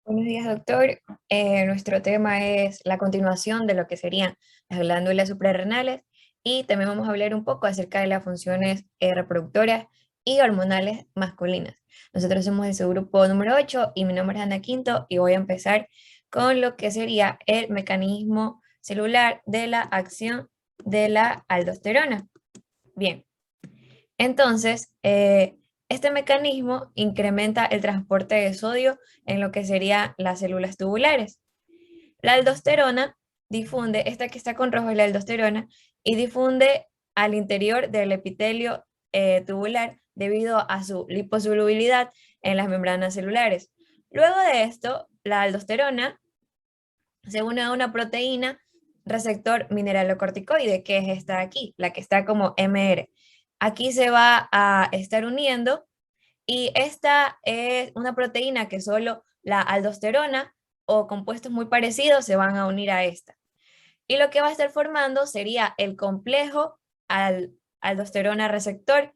Buenos días, doctor. Nuestro tema es la continuación de lo que serían las glándulas suprarrenales y también vamos a hablar un poco acerca de las funciones reproductoras y hormonales masculinas. Nosotros somos de su grupo número 8 y mi nombre es Ana Quinto y voy a empezar con lo que sería el mecanismo celular de la acción de la aldosterona. Bien. Entonces, este mecanismo incrementa el transporte de sodio en lo que serían las células tubulares. La aldosterona difunde, esta que está con rojo es la aldosterona, y difunde al interior del epitelio tubular debido a su liposolubilidad en las membranas celulares. Luego de esto, la aldosterona se une a una proteína receptor mineralocorticoide, que es esta de aquí, la que está como MR. Aquí se va a estar uniendo y esta es una proteína que solo la aldosterona o compuestos muy parecidos se van a unir a esta. Y lo que va a estar formando sería el complejo aldosterona receptor,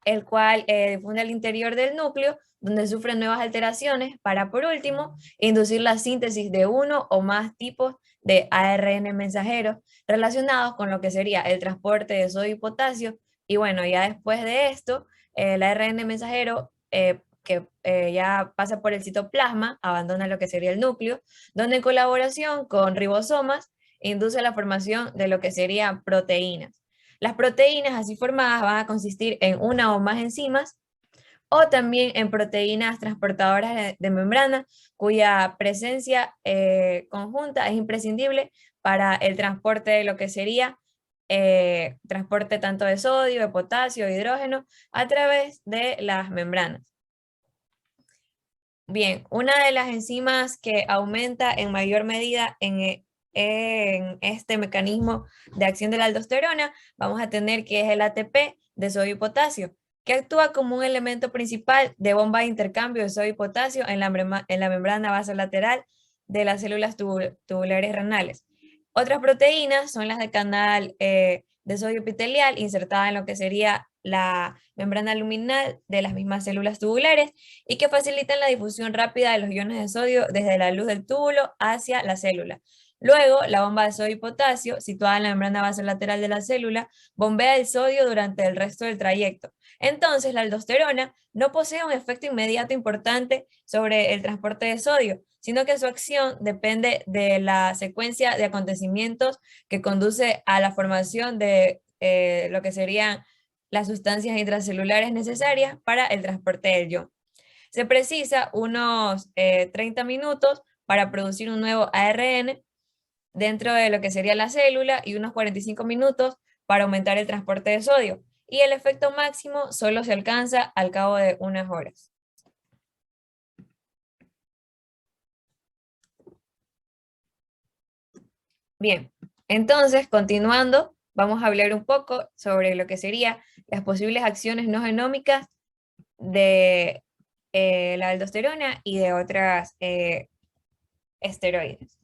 el cual difunde al interior del núcleo, donde sufren nuevas alteraciones para, por último, inducir la síntesis de uno o más tipos de ARN mensajeros relacionados con lo que sería el transporte de sodio y potasio. Y bueno, ya después de esto, el ARN mensajero que ya pasa por el citoplasma, abandona lo que sería el núcleo, donde en colaboración con ribosomas induce la formación de lo que serían proteínas. Las proteínas así formadas van a consistir en una o más enzimas o también en proteínas transportadoras de membrana cuya presencia conjunta es imprescindible para el transporte de lo que sería transporte tanto de sodio, de potasio, de hidrógeno a través de las membranas. Bien, una de las enzimas que aumenta en mayor medida en este mecanismo de acción de la aldosterona, vamos a tener que es el ATP de sodio y potasio, que actúa como un elemento principal de bomba de intercambio de sodio y potasio en la membrana basolateral de las células tubulares renales. Otras proteínas son las de canal de sodio epitelial insertada en lo que sería la membrana luminal de las mismas células tubulares y que facilitan la difusión rápida de los iones de sodio desde la luz del túbulo hacia la célula. Luego, la bomba de sodio y potasio, situada en la membrana basolateral de la célula, bombea el sodio durante el resto del trayecto. Entonces, la aldosterona no posee un efecto inmediato importante sobre el transporte de sodio, sino que su acción depende de la secuencia de acontecimientos que conduce a la formación de lo que serían las sustancias intracelulares necesarias para el transporte del ion. Se precisa unos 30 minutos para producir un nuevo ARN dentro de lo que sería la célula y unos 45 minutos para aumentar el transporte de sodio. Y el efecto máximo solo se alcanza al cabo de unas horas. Bien, entonces, continuando, vamos a hablar un poco sobre lo que serían las posibles acciones no genómicas de la aldosterona y de otras esteroides.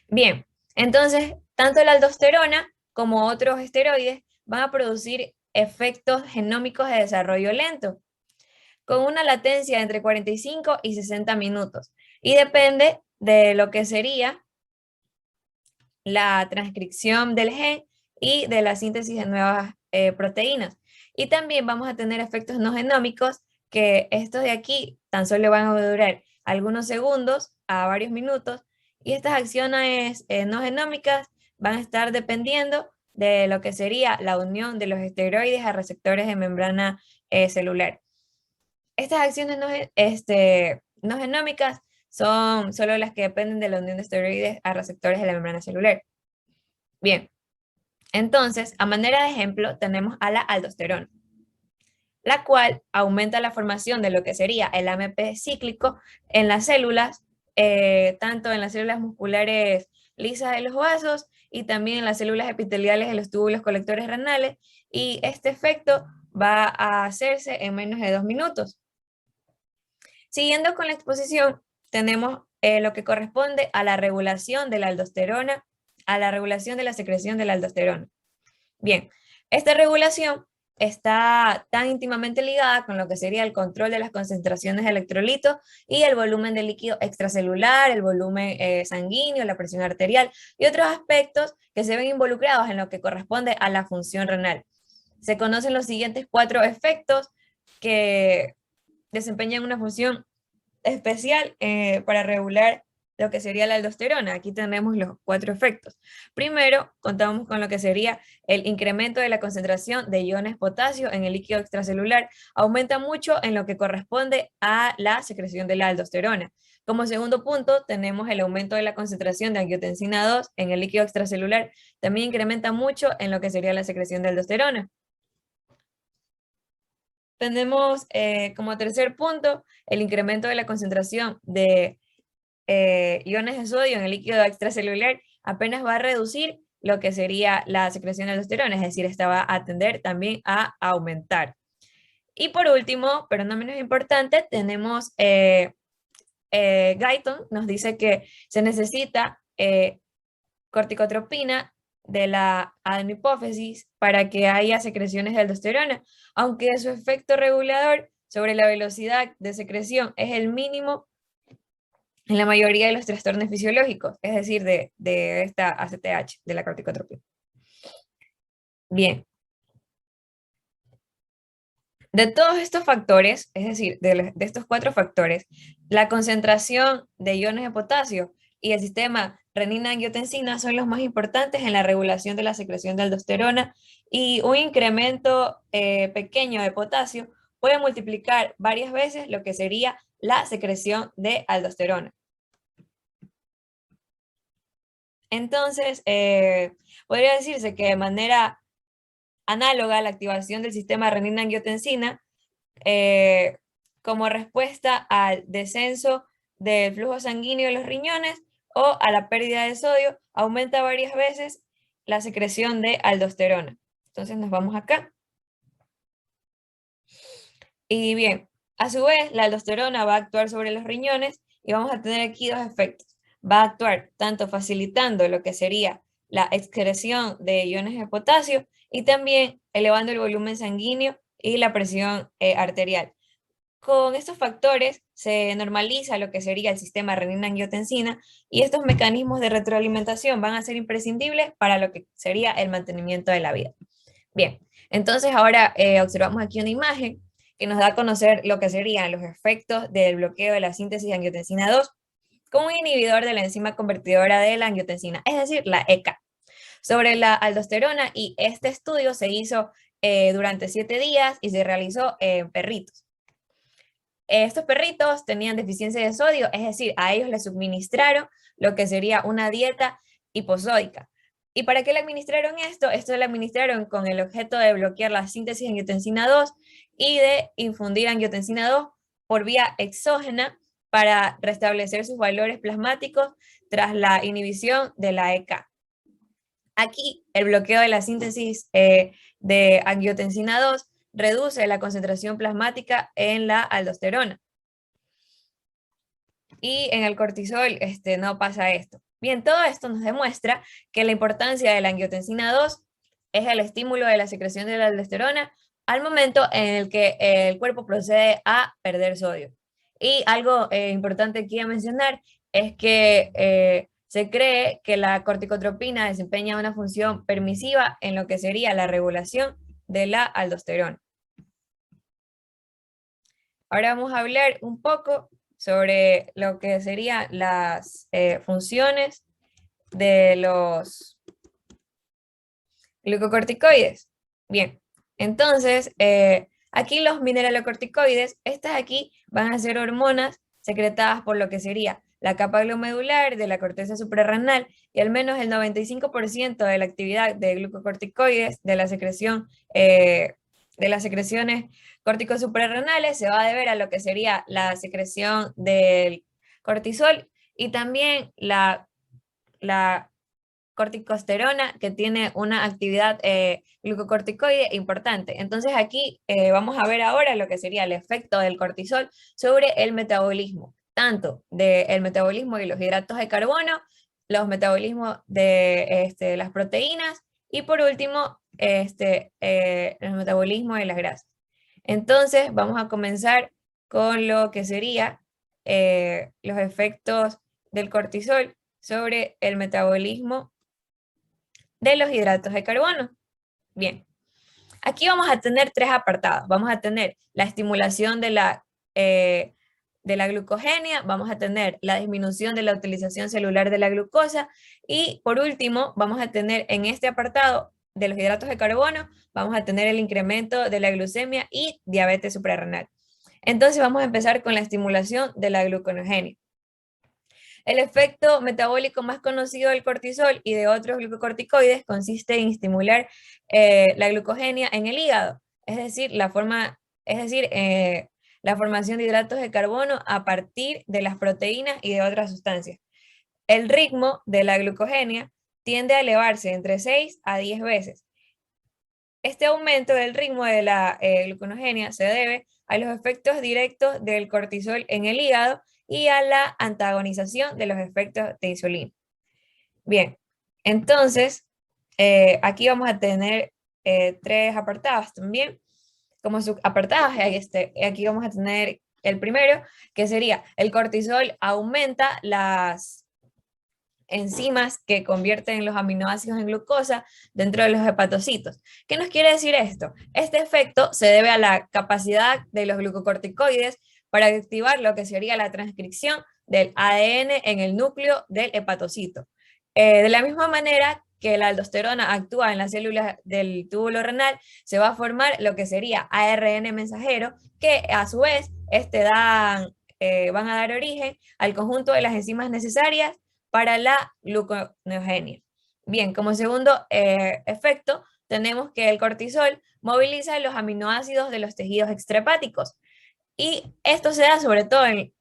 Bien, entonces, tanto la aldosterona como otros esteroides van a producir efectos genómicos de desarrollo lento, con una latencia entre 45 y 60 minutos, y depende de lo que sería la transcripción del gen y de la síntesis de nuevas proteínas. Y también vamos a tener efectos no genómicos, que estos de aquí tan solo van a durar algunos segundos a varios minutos, y estas acciones no genómicas van a estar dependiendo de lo que sería la unión de los esteroides a receptores de membrana celular. Estas acciones no genómicas son solo las que dependen de la unión de esteroides a receptores de la membrana celular. Bien, entonces, a manera de ejemplo, tenemos a la aldosterona, la cual aumenta la formación de lo que sería el AMP cíclico en las células, tanto en las células musculares lisas de los vasos y también en las células epiteliales de los túbulos colectores renales, y este efecto va a hacerse en menos de 2 minutos. Siguiendo con la exposición, tenemos lo que corresponde a la regulación de la aldosterona, a la regulación de la secreción de la aldosterona. Bien, esta regulación está tan íntimamente ligada con lo que sería el control de las concentraciones de electrolitos y el volumen de líquido extracelular, el volumen sanguíneo, la presión arterial y otros aspectos que se ven involucrados en lo que corresponde a la función renal. Se conocen los siguientes 4 efectos que desempeñan una función especial para regular lo que sería la aldosterona. Aquí tenemos los 4 efectos. Primero, contamos con lo que sería el incremento de la concentración de iones potasio en el líquido extracelular. Aumenta mucho en lo que corresponde a la secreción de la aldosterona. Como segundo punto, tenemos el aumento de la concentración de angiotensina 2 en el líquido extracelular. También incrementa mucho en lo que sería la secreción de aldosterona. Tenemos como tercer punto el incremento de la concentración de iones de sodio en el líquido extracelular. Apenas va a reducir lo que sería la secreción de aldosterona, es decir, esta va a tender también a aumentar. Y por último, pero no menos importante, tenemos Guyton, nos dice que se necesita corticotropina de la adenohipófisis para que haya secreciones de aldosterona, aunque su efecto regulador sobre la velocidad de secreción es el mínimo en la mayoría de los trastornos fisiológicos, es decir, de esta ACTH, de la corticotropina. Bien. De todos estos factores, es decir, de estos 4 factores, la concentración de iones de potasio y el sistema renina-angiotensina son los más importantes en la regulación de la secreción de aldosterona, y un incremento pequeño de potasio puede multiplicar varias veces lo que sería la secreción de aldosterona. Entonces, podría decirse que de manera análoga a la activación del sistema renina-angiotensina, como respuesta al descenso del flujo sanguíneo de los riñones o a la pérdida de sodio, aumenta varias veces la secreción de aldosterona. Entonces nos vamos acá. Y bien, a su vez, la aldosterona va a actuar sobre los riñones y vamos a tener aquí 2 efectos. Va a actuar tanto facilitando lo que sería la excreción de iones de potasio y también elevando el volumen sanguíneo y la presión arterial. Con estos factores se normaliza lo que sería el sistema renina-angiotensina, y estos mecanismos de retroalimentación van a ser imprescindibles para lo que sería el mantenimiento de la vida. Bien, entonces ahora observamos aquí una imagen que nos da a conocer lo que serían los efectos del bloqueo de la síntesis de angiotensina 2 como un inhibidor de la enzima convertidora de la angiotensina, es decir, la ECA, sobre la aldosterona, y este estudio se hizo durante 7 días y se realizó en perritos. Estos perritos tenían deficiencia de sodio, es decir, a ellos les suministraron lo que sería una dieta hiposódica. ¿Y para qué le administraron esto? Esto le administraron con el objeto de bloquear la síntesis de angiotensina 2 y de infundir angiotensina 2 por vía exógena para restablecer sus valores plasmáticos tras la inhibición de la ECA. Aquí, el bloqueo de la síntesis de angiotensina 2 reduce la concentración plasmática en la aldosterona. Y en el cortisol no pasa esto. Bien, todo esto nos demuestra que la importancia de la angiotensina 2 es el estímulo de la secreción de la aldosterona al momento en el que el cuerpo procede a perder sodio. Y algo importante aquí a mencionar es que se cree que la corticotropina desempeña una función permisiva en lo que sería la regulación de la aldosterona. Ahora vamos a hablar un poco sobre lo que serían las funciones de los glucocorticoides. Bien, entonces, aquí los mineralocorticoides, estas aquí van a ser hormonas secretadas por lo que sería la capa glomedular de la corteza suprarrenal, y al menos el 95% de la actividad de glucocorticoides, de la secreción, de las secreciones córtico-suprarrenales, se va a deber a lo que sería la secreción del cortisol y también la corticosterona, que tiene una actividad glucocorticoide importante. Entonces aquí vamos a ver ahora lo que sería el efecto del cortisol sobre el metabolismo, tanto del metabolismo de los hidratos de carbono, los metabolismos de las proteínas y por último el metabolismo de las grasas. Entonces, vamos a comenzar con lo que sería los efectos del cortisol sobre el metabolismo de los hidratos de carbono. Bien, aquí vamos a tener tres apartados. Vamos a tener la estimulación de la glucogenia, vamos a tener la disminución de la utilización celular de la glucosa y por último vamos a tener en este apartado de los hidratos de carbono, vamos a tener el incremento de la glucemia y diabetes suprarrenal. Entonces vamos a empezar con la estimulación de la glucogenia. El efecto metabólico más conocido del cortisol y de otros glucocorticoides consiste en estimular la glucogenia en el hígado, es decir, la formación de hidratos de carbono a partir de las proteínas y de otras sustancias. El ritmo de la glucogenia tiende a elevarse entre 6 a 10 veces. Este aumento del ritmo de la glucogenia se debe a los efectos directos del cortisol en el hígado y a la antagonización de los efectos de insulina. Bien, entonces, aquí vamos a tener tres apartados también, como subapartados. Aquí vamos a tener el primero, que sería el cortisol aumenta las enzimas que convierten los aminoácidos en glucosa dentro de los hepatocitos. ¿Qué nos quiere decir esto? Este efecto se debe a la capacidad de los glucocorticoides para activar lo que sería la transcripción del ADN en el núcleo del hepatocito. De la misma manera que la aldosterona actúa en las células del túbulo renal, se va a formar lo que sería ARN mensajero, que a su vez van a dar origen al conjunto de las enzimas necesarias para la gluconeogenia. Bien, como segundo efecto, tenemos que el cortisol moviliza los aminoácidos de los tejidos extrahepáticos. Y esto se da sobre todo en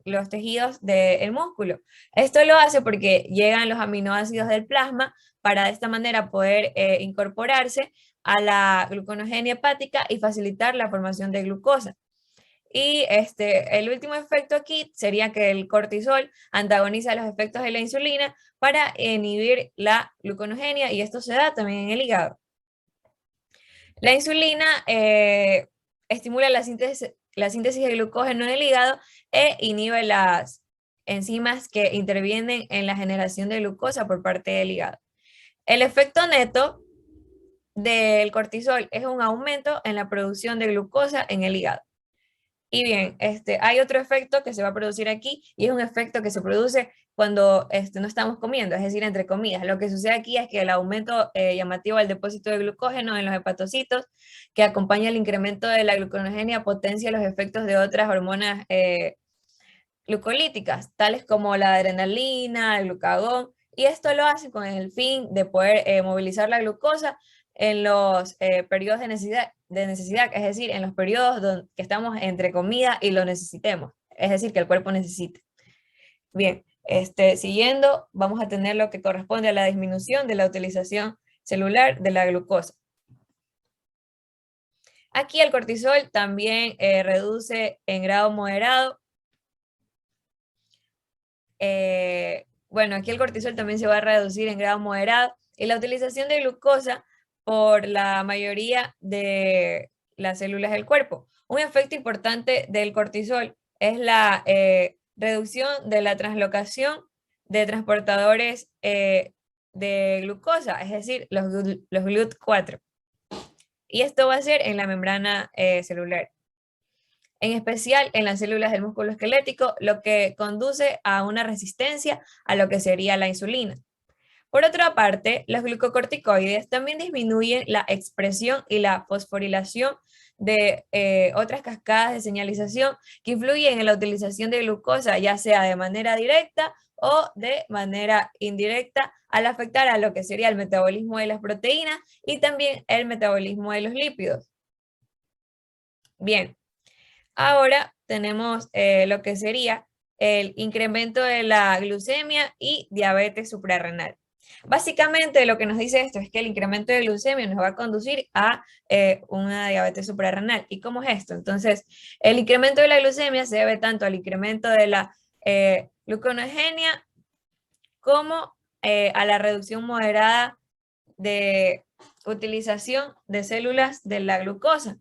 los tejidos del músculo. Esto lo hace porque llegan los aminoácidos del plasma para de esta manera poder incorporarse a la gluconeogenia hepática y facilitar la formación de glucosa. Y el último efecto aquí sería que el cortisol antagoniza los efectos de la insulina para inhibir la gluconeogenia y esto se da también en el hígado. La insulina estimula la síntesis de glucógeno en el hígado e inhibe las enzimas que intervienen en la generación de glucosa por parte del hígado. El efecto neto del cortisol es un aumento en la producción de glucosa en el hígado. Y bien, hay otro efecto que se va a producir aquí y es un efecto que se produce cuando no estamos comiendo, es decir, entre comidas. Lo que sucede aquí es que el aumento llamativo del depósito de glucógeno en los hepatocitos, que acompaña el incremento de la gluconeogenia, potencia los efectos de otras hormonas glucolíticas, tales como la adrenalina, el glucagón, y esto lo hace con el fin de poder movilizar la glucosa en los periodos de necesidad, es decir, en los periodos que estamos entre comida y lo necesitemos, es decir, que el cuerpo necesite. Bien, siguiendo, vamos a tener lo que corresponde a la disminución de la utilización celular de la glucosa. Aquí el cortisol también reduce en grado moderado. Bueno, aquí el cortisol también se va a reducir en grado moderado y la utilización de glucosa por la mayoría de las células del cuerpo. Un efecto importante del cortisol es la reducción de la translocación de transportadores de glucosa, es decir, los GLUT4. Y esto va a ser en la membrana celular, en especial en las células del músculo esquelético, lo que conduce a una resistencia a lo que sería la insulina. Por otra parte, los glucocorticoides también disminuyen la expresión y la fosforilación de otras cascadas de señalización que influyen en la utilización de glucosa, ya sea de manera directa o de manera indirecta, al afectar a lo que sería el metabolismo de las proteínas y también el metabolismo de los lípidos. Bien, ahora tenemos lo que sería el incremento de la glucemia y diabetes suprarrenal. Básicamente lo que nos dice esto es que el incremento de glucemia nos va a conducir a una diabetes suprarrenal. ¿Y cómo es esto? Entonces, el incremento de la glucemia se debe tanto al incremento de la gluconeogenia como a la reducción moderada de utilización de células de la glucosa.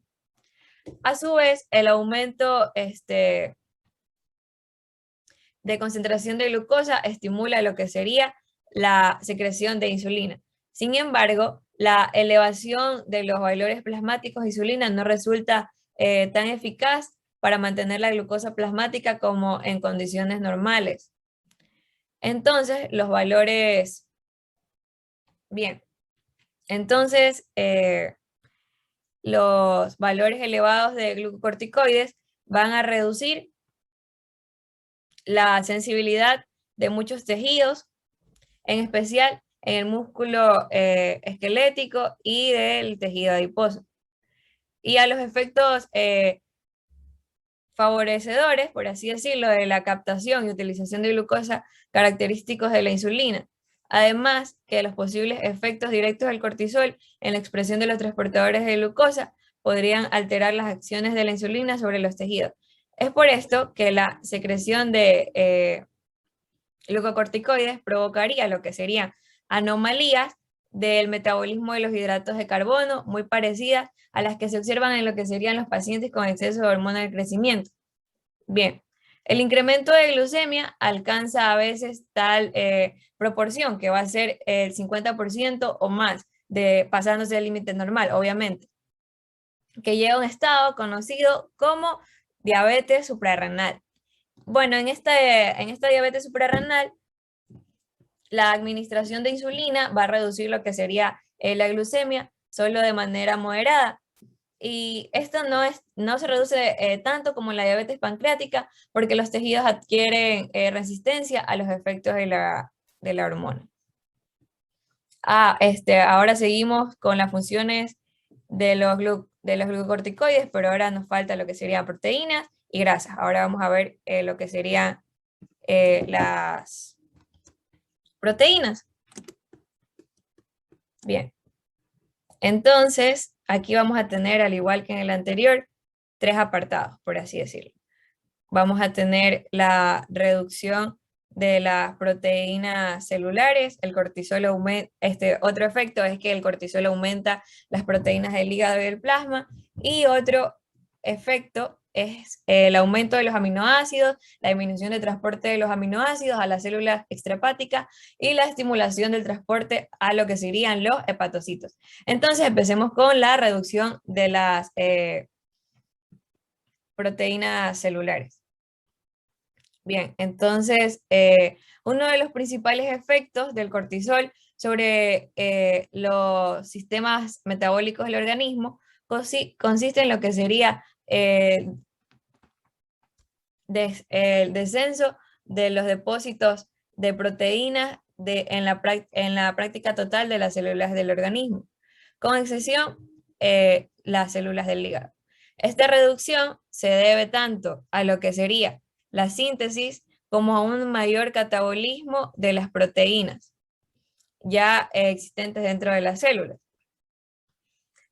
A su vez, el aumento de concentración de glucosa estimula lo que sería la secreción de insulina. Sin embargo, la elevación de los valores plasmáticos de insulina no resulta tan eficaz para mantener la glucosa plasmática como en condiciones normales. Entonces, los valores, bien, entonces los valores elevados de glucocorticoides van a reducir la sensibilidad de muchos tejidos, en especial en el músculo esquelético y del tejido adiposo. Y a los efectos favorecedores, por así decirlo, de la captación y utilización de glucosa característicos de la insulina. Además, que los posibles efectos directos del cortisol en la expresión de los transportadores de glucosa podrían alterar las acciones de la insulina sobre los tejidos. Es por esto que la secreción de glucocorticoides provocaría lo que serían anomalías del metabolismo de los hidratos de carbono muy parecidas a las que se observan en lo que serían los pacientes con exceso de hormona del crecimiento. Bien, el incremento de glucemia alcanza a veces tal proporción que va a ser el 50% o más, pasándose el límite normal, obviamente, que llega a un estado conocido como diabetes suprarrenal. Bueno, en esta diabetes suprarrenal, la administración de insulina va a reducir lo que sería la glucemia solo de manera moderada. Y esto no se reduce tanto como en la diabetes pancreática porque los tejidos adquieren resistencia a los efectos de la hormona. Ahora seguimos con las funciones de los glucocorticoides, pero ahora nos falta lo que serían proteínas y grasas. Ahora vamos a ver lo que serían las proteínas. Bien, entonces aquí vamos a tener, al igual que en el anterior, tres apartados, por así decirlo. Vamos a tener la reducción de las proteínas celulares, el cortisol aumenta, otro efecto es que el cortisol aumenta las proteínas del hígado y del plasma, y otro efecto es el aumento de los aminoácidos, la disminución de transporte de los aminoácidos a las células extrahepáticas y la estimulación del transporte a lo que serían los hepatocitos. Entonces empecemos con la reducción de las proteínas celulares. Bien, entonces uno de los principales efectos del cortisol sobre los sistemas metabólicos del organismo consiste en lo que sería el descenso de los depósitos de proteínas en la práctica total de las células del organismo, con excepción las células del hígado. Esta reducción se debe tanto a lo que sería la síntesis como a un mayor catabolismo de las proteínas ya existentes dentro de las células.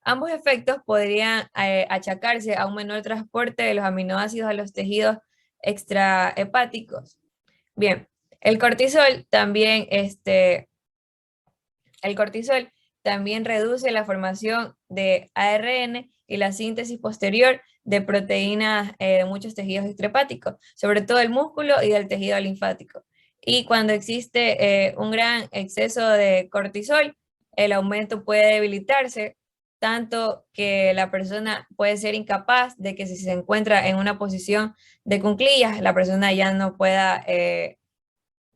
Ambos efectos podrían achacarse a un menor transporte de los aminoácidos a los tejidos extrahepáticos. Bien, el cortisol también reduce la formación de ARN y la síntesis posterior de proteínas de muchos tejidos extrahepáticos, sobre todo el músculo y del tejido linfático. Y cuando existe un gran exceso de cortisol, el aumento puede debilitarse, tanto que la persona puede ser incapaz de que si se encuentra en una posición de cuclillas, la persona ya no pueda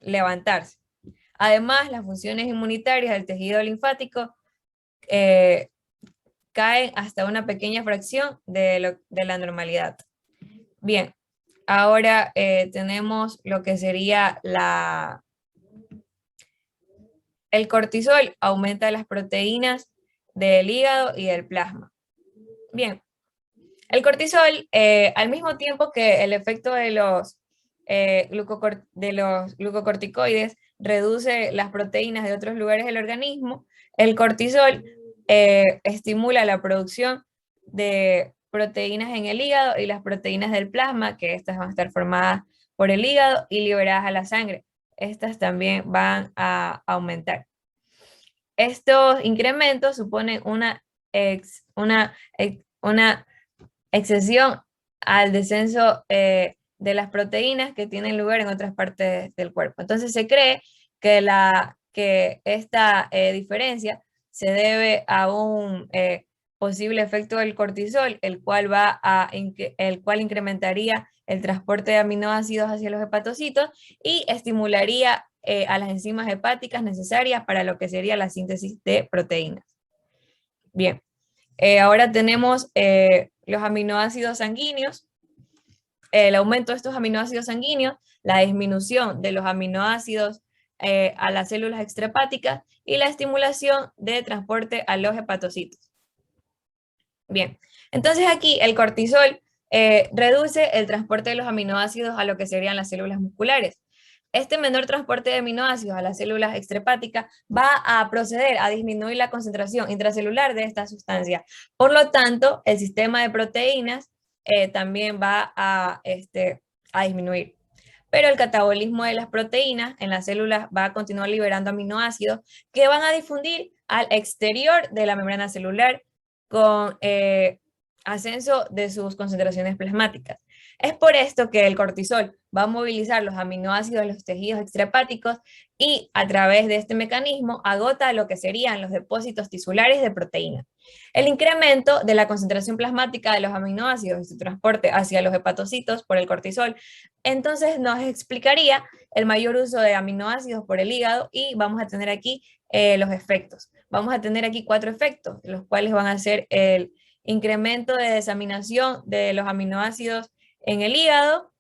levantarse. Además, las funciones inmunitarias del tejido linfático caen hasta una pequeña fracción de la normalidad. Bien, ahora tenemos lo que sería el cortisol, aumenta las proteínas del hígado y del plasma. Bien, el cortisol, al mismo tiempo que el efecto de los glucocorticoides reduce las proteínas de otros lugares del organismo, el cortisol estimula la producción de proteínas en el hígado y las proteínas del plasma, que estas van a estar formadas por el hígado y liberadas a la sangre. Estas también van a aumentar. estos incrementos suponen una excesión al descenso de las proteínas que tienen lugar en otras partes del cuerpo. Entonces se cree que esta diferencia se debe a un posible efecto del cortisol, el cual incrementaría el transporte de aminoácidos hacia los hepatocitos y estimularía a las enzimas hepáticas necesarias para lo que sería la síntesis de proteínas. Bien, ahora tenemos los aminoácidos sanguíneos, el aumento de estos aminoácidos sanguíneos, la disminución de los aminoácidos a las células extrahepáticas y la estimulación de transporte a los hepatocitos. Bien, entonces aquí el cortisol reduce el transporte de los aminoácidos a lo que serían las células musculares. Este menor transporte de aminoácidos a las células extrahepáticas va a proceder a disminuir la concentración intracelular de esta sustancia. Por lo tanto, el sistema de proteínas también va a disminuir. Pero el catabolismo de las proteínas en las células va a continuar liberando aminoácidos que van a difundir al exterior de la membrana celular con ascenso de sus concentraciones plasmáticas. Es por esto que el cortisol va a movilizar los aminoácidos de los tejidos extrahepáticos y a través de este mecanismo agota lo que serían los depósitos tisulares de proteínas. El incremento de la concentración plasmática de los aminoácidos y su transporte hacia los hepatocitos por el cortisol, entonces nos explicaría el mayor uso de aminoácidos por el hígado y vamos a tener aquí los efectos. Vamos a tener aquí 4 efectos, los cuales van a ser el incremento de desaminación de los aminoácidos en el hígado.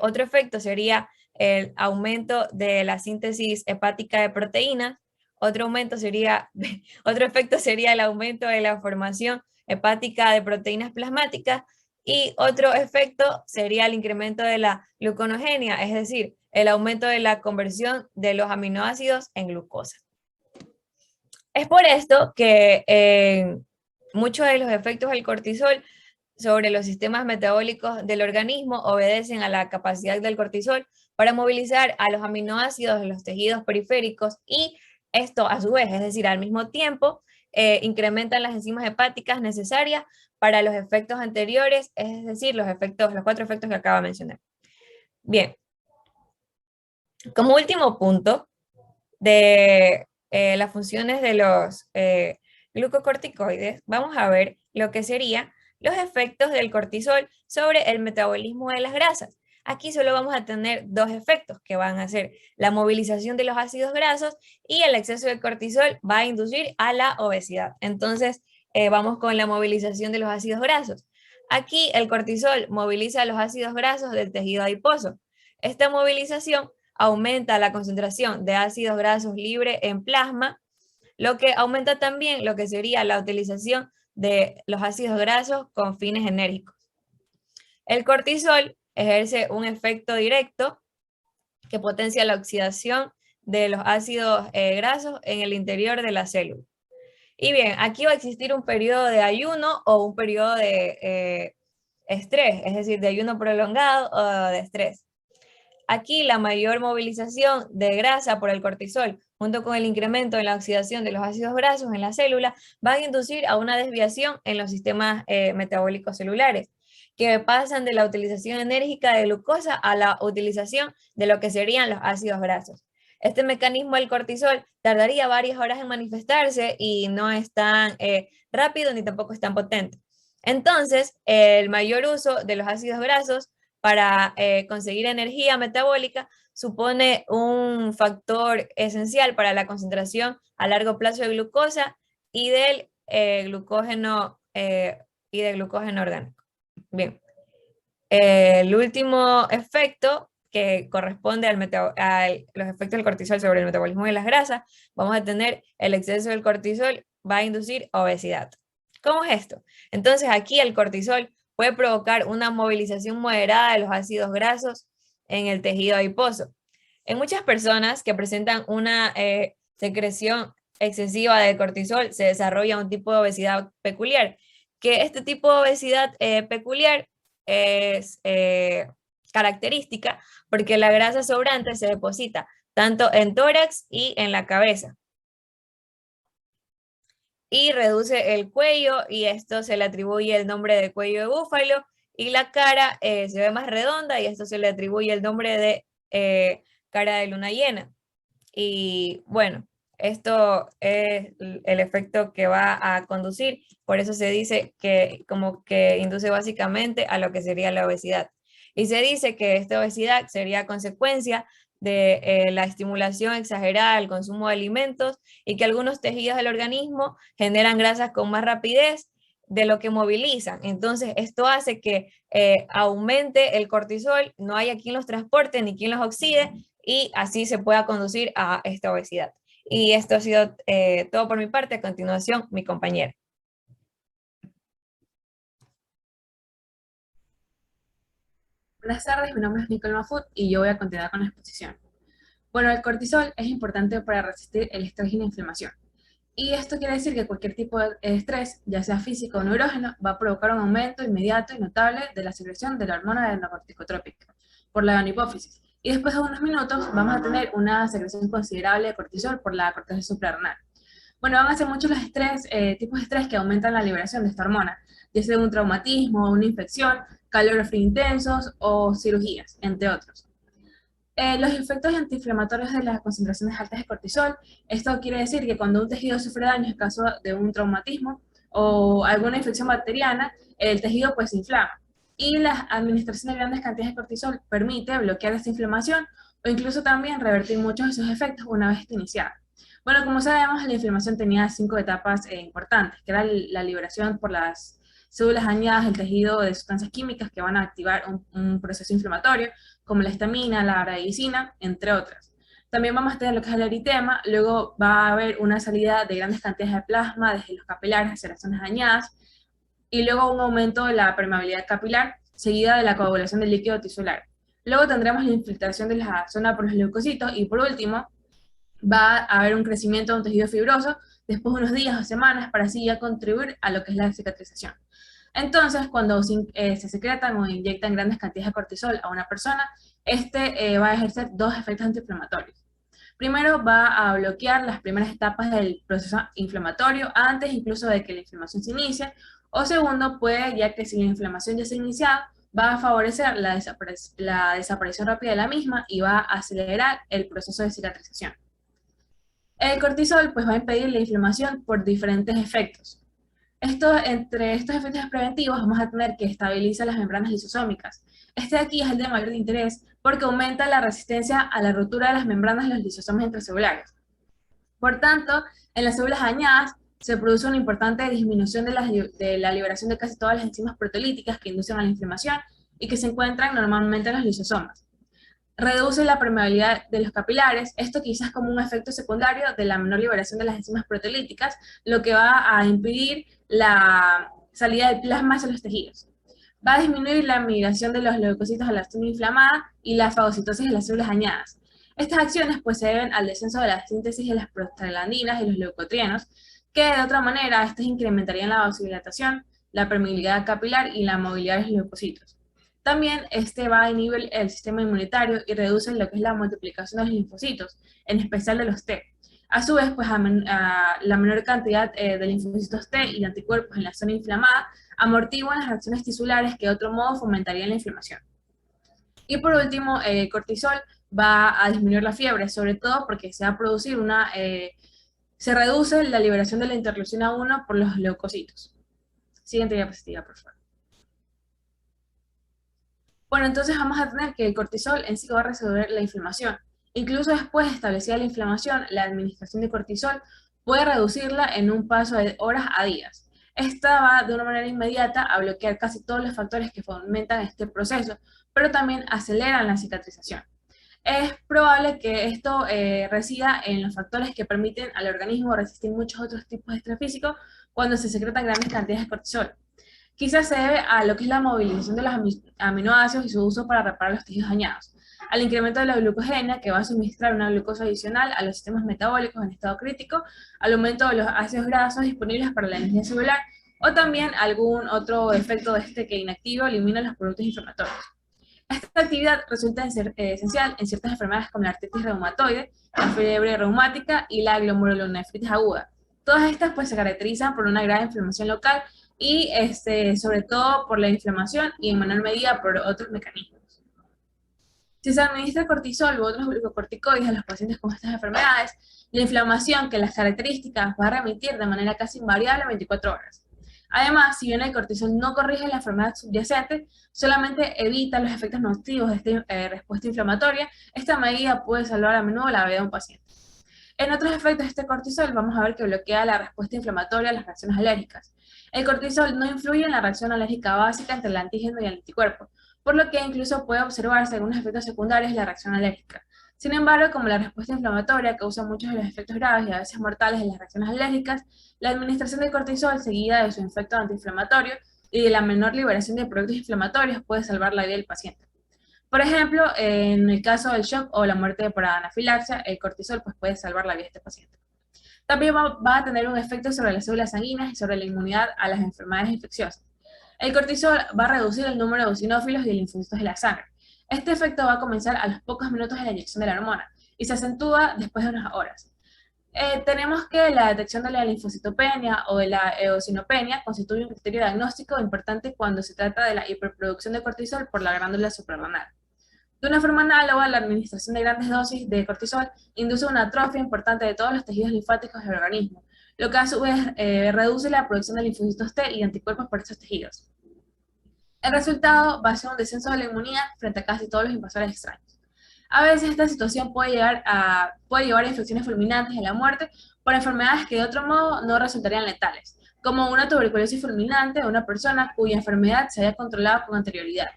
Otro efecto sería el aumento de la síntesis hepática de proteínas. Otro efecto sería el aumento de la formación hepática de proteínas plasmáticas. Y otro efecto sería el incremento de la gluconogenia, es decir, el aumento de la conversión de los aminoácidos en glucosa. Es por esto que muchos de los efectos del cortisol sobre los sistemas metabólicos del organismo obedecen a la capacidad del cortisol para movilizar a los aminoácidos de los tejidos periféricos y esto a su vez, es decir, al mismo tiempo, incrementan las enzimas hepáticas necesarias para los efectos anteriores, es decir, los 4 efectos que acabo de mencionar. Bien, como último punto de las funciones de los glucocorticoides, vamos a ver lo que serían los efectos del cortisol sobre el metabolismo de las grasas. Aquí solo vamos a tener 2 efectos que van a ser la movilización de los ácidos grasos y el exceso de cortisol va a inducir a la obesidad. Entonces, vamos con la movilización de los ácidos grasos. Aquí el cortisol moviliza los ácidos grasos del tejido adiposo. Esta movilización aumenta la concentración de ácidos grasos libres en plasma, lo que aumenta también lo que sería la utilización de los ácidos grasos con fines enérgicos. El cortisol ejerce un efecto directo que potencia la oxidación de los ácidos grasos en el interior de la célula. Y bien, aquí va a existir un periodo de ayuno o un periodo de estrés, es decir, de ayuno prolongado o de estrés. Aquí la mayor movilización de grasa por el cortisol, junto con el incremento en la oxidación de los ácidos grasos en la célula, van a inducir a una desviación en los sistemas metabólicos celulares, que pasan de la utilización enérgica de glucosa a la utilización de lo que serían los ácidos grasos. Este mecanismo del cortisol tardaría varias horas en manifestarse y no es tan rápido ni tampoco es tan potente. Entonces, el mayor uso de los ácidos grasos para conseguir energía metabólica supone un factor esencial para la concentración a largo plazo de glucosa y del glucógeno orgánico. Bien, el último efecto que corresponde a los efectos del cortisol sobre el metabolismo de las grasas, vamos a tener el exceso del cortisol va a inducir obesidad. ¿Cómo es esto? Entonces aquí el cortisol puede provocar una movilización moderada de los ácidos grasos en el tejido adiposo. En muchas personas que presentan una secreción excesiva de cortisol se desarrolla un tipo de obesidad peculiar, que este tipo de obesidad peculiar es característica porque la grasa sobrante se deposita tanto en tórax y en la cabeza. Y reduce el cuello, y esto se le atribuye el nombre de cuello de búfalo, y la cara se ve más redonda, y esto se le atribuye el nombre de cara de luna llena. Y bueno, esto es el efecto que va a conducir, por eso se dice que como que induce básicamente a lo que sería la obesidad. Y se dice que esta obesidad sería consecuencia de la estimulación exagerada al consumo de alimentos, y que algunos tejidos del organismo generan grasas con más rapidez de lo que movilizan. Entonces, esto hace que aumente el cortisol, no haya quien los transporte ni quien los oxide, y así se pueda conducir a esta obesidad. Y esto ha sido todo por mi parte. A continuación, mi compañera. Buenas tardes, mi nombre es Nicole Mafut y yo voy a continuar con la exposición. Bueno, el cortisol es importante para resistir el estrés y la inflamación. Y esto quiere decir que cualquier tipo de estrés, ya sea físico o neurógeno, va a provocar un aumento inmediato y notable de la secreción de la hormona adrenocorticotrópica por la hipófisis. Y después de unos minutos vamos a tener una secreción considerable de cortisol por la corteza suprarrenal. Bueno, van a ser muchos los tipos de estrés que aumentan la liberación de esta hormona, ya sea un traumatismo, una infección, calores intensos o cirugías, entre otros. Los efectos antiinflamatorios de las concentraciones altas de cortisol, esto quiere decir que cuando un tejido sufre daño en caso de un traumatismo o alguna infección bacteriana, el tejido pues se inflama. Y la administración de grandes cantidades de cortisol permite bloquear esta inflamación o incluso también revertir muchos de sus efectos una vez iniciada. Bueno, como sabemos, la inflamación tenía 5 etapas importantes, que era la liberación por las células dañadas del tejido de sustancias químicas que van a activar un proceso inflamatorio, como la histamina, la radicina, entre otras. También vamos a tener lo que es el eritema, luego va a haber una salida de grandes cantidades de plasma desde los capilares hacia las zonas dañadas, y luego un aumento de la permeabilidad capilar, seguida de la coagulación del líquido tisular. Luego tendremos la infiltración de la zona por los leucocitos, y por último, va a haber un crecimiento de un tejido fibroso después de unos días o semanas para así ya contribuir a lo que es la cicatrización. Entonces, cuando se secretan o inyectan grandes cantidades de cortisol a una persona, va a ejercer dos efectos antiinflamatorios. Primero, va a bloquear las primeras etapas del proceso inflamatorio antes incluso de que la inflamación se inicie. O segundo, puede, ya que si la inflamación ya se ha iniciado, va a favorecer la desaparición rápida de la misma y va a acelerar el proceso de cicatrización. El cortisol pues, va a impedir la inflamación por diferentes efectos. Entre estos efectos preventivos vamos a tener que estabiliza las membranas lisosómicas. Este de aquí es el de mayor interés porque aumenta la resistencia a la ruptura de las membranas de los lisosomas intracelulares. Por tanto, en las células dañadas se produce una importante disminución de la liberación de casi todas las enzimas proteolíticas que inducen a la inflamación y que se encuentran normalmente en los lisosomas. Reduce la permeabilidad de los capilares, esto quizás como un efecto secundario de la menor liberación de las enzimas proteolíticas, lo que va a impedir la salida del plasma hacia los tejidos. Va a disminuir la migración de los leucocitos a la zona inflamada y la fagocitosis de las células dañadas. Estas acciones pues, se deben al descenso de la síntesis de las prostaglandinas y los leucotrienos, que de otra manera estas incrementarían la vasodilatación, la permeabilidad capilar y la movilidad de los leucocitos. También este va a inhibir el sistema inmunitario y reduce lo que es la multiplicación de los linfocitos, en especial de los T. A su vez, pues, la menor cantidad de linfocitos T y anticuerpos en la zona inflamada amortiguan las reacciones tisulares que de otro modo fomentarían la inflamación. Y por último, el cortisol va a disminuir la fiebre, sobre todo porque se va a producir se reduce la liberación de la interleucina 1 por los leucocitos. Siguiente diapositiva, por favor. Bueno, entonces vamos a tener que el cortisol en sí va a resolver la inflamación. Incluso después de establecida la inflamación, la administración de cortisol puede reducirla en un paso de horas a días. Esta va de una manera inmediata a bloquear casi todos los factores que fomentan este proceso, pero también aceleran la cicatrización. Es probable que esto resida en los factores que permiten al organismo resistir muchos otros tipos de estrés físico cuando se secretan grandes cantidades de cortisol. Quizás se debe a lo que es la movilización de los aminoácidos y su uso para reparar los tejidos dañados, al incremento de la glucogenia, que va a suministrar una glucosa adicional a los sistemas metabólicos en estado crítico, al aumento de los ácidos grasos disponibles para la energía celular, o también algún otro efecto de este que inactiva o elimina los productos inflamatorios. Esta actividad resulta esencial en ciertas enfermedades como la artritis reumatoide, la fiebre reumática y la glomerulonefritis aguda. Todas estas pues se caracterizan por una grave inflamación local y sobre todo por la inflamación y en menor medida por otros mecanismos. Si se administra cortisol u otros glucocorticoides a los pacientes con estas enfermedades, la inflamación que las características va a remitir de manera casi invariable a 24 horas. Además, si bien el cortisol no corrige la enfermedad subyacente, solamente evita los efectos nocivos de esta respuesta inflamatoria, esta medida puede salvar a menudo la vida de un paciente. En otros efectos de este cortisol vamos a ver que bloquea la respuesta inflamatoria a las reacciones alérgicas. El cortisol no influye en la reacción alérgica básica entre el antígeno y el anticuerpo, por lo que incluso puede observarse algunos efectos secundarios de la reacción alérgica. Sin embargo, como la respuesta inflamatoria causa muchos de los efectos graves y a veces mortales de las reacciones alérgicas, la administración de cortisol seguida de su efecto antiinflamatorio y de la menor liberación de productos inflamatorios puede salvar la vida del paciente. Por ejemplo, en el caso del shock o la muerte por anafilaxia, el cortisol pues, puede salvar la vida de este paciente. También va a tener un efecto sobre las células sanguíneas y sobre la inmunidad a las enfermedades infecciosas. El cortisol va a reducir el número de eosinófilos y de linfocitos de la sangre. Este efecto va a comenzar a los pocos minutos de la inyección de la hormona y se acentúa después de unas horas. Tenemos que la detección de la linfocitopenia o de la eosinopenia constituye un criterio diagnóstico importante cuando se trata de la hiperproducción de cortisol por la glándula suprarrenal. De una forma análoga, la administración de grandes dosis de cortisol induce una atrofia importante de todos los tejidos linfáticos del organismo, lo que a su vez reduce la producción de linfocitos T y anticuerpos por estos tejidos. El resultado va a ser un descenso de la inmunidad frente a casi todos los invasores extraños. A veces esta situación puede llevar a infecciones fulminantes y a la muerte por enfermedades que de otro modo no resultarían letales, como una tuberculosis fulminante de una persona cuya enfermedad se haya controlado con anterioridad.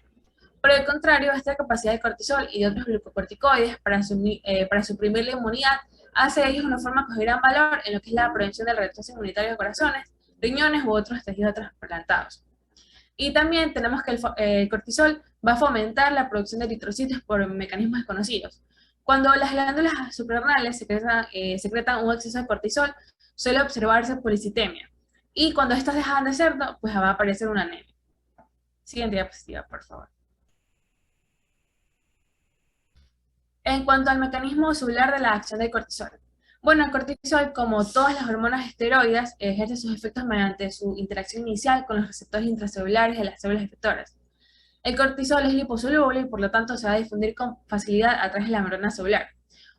Por el contrario, esta capacidad de cortisol y de otros glucocorticoides para suprimir la inmunidad hace de ellos una forma de gran valor en lo que es la prevención del retroceso inmunitario de corazones, riñones u otros tejidos trasplantados. Y también tenemos que el cortisol va a fomentar la producción de eritrocitos por mecanismos desconocidos. Cuando las glándulas suprarrenales secretan un exceso de cortisol, suele observarse policitemia. Y cuando estas dejan de serlo, pues va a aparecer una anemia. Siguiente diapositiva, por favor. En cuanto al mecanismo celular de la acción del cortisol. Bueno, el cortisol, como todas las hormonas esteroides, ejerce sus efectos mediante su interacción inicial con los receptores intracelulares de las células efectoras. El cortisol es liposoluble y por lo tanto se va a difundir con facilidad a través de la membrana celular.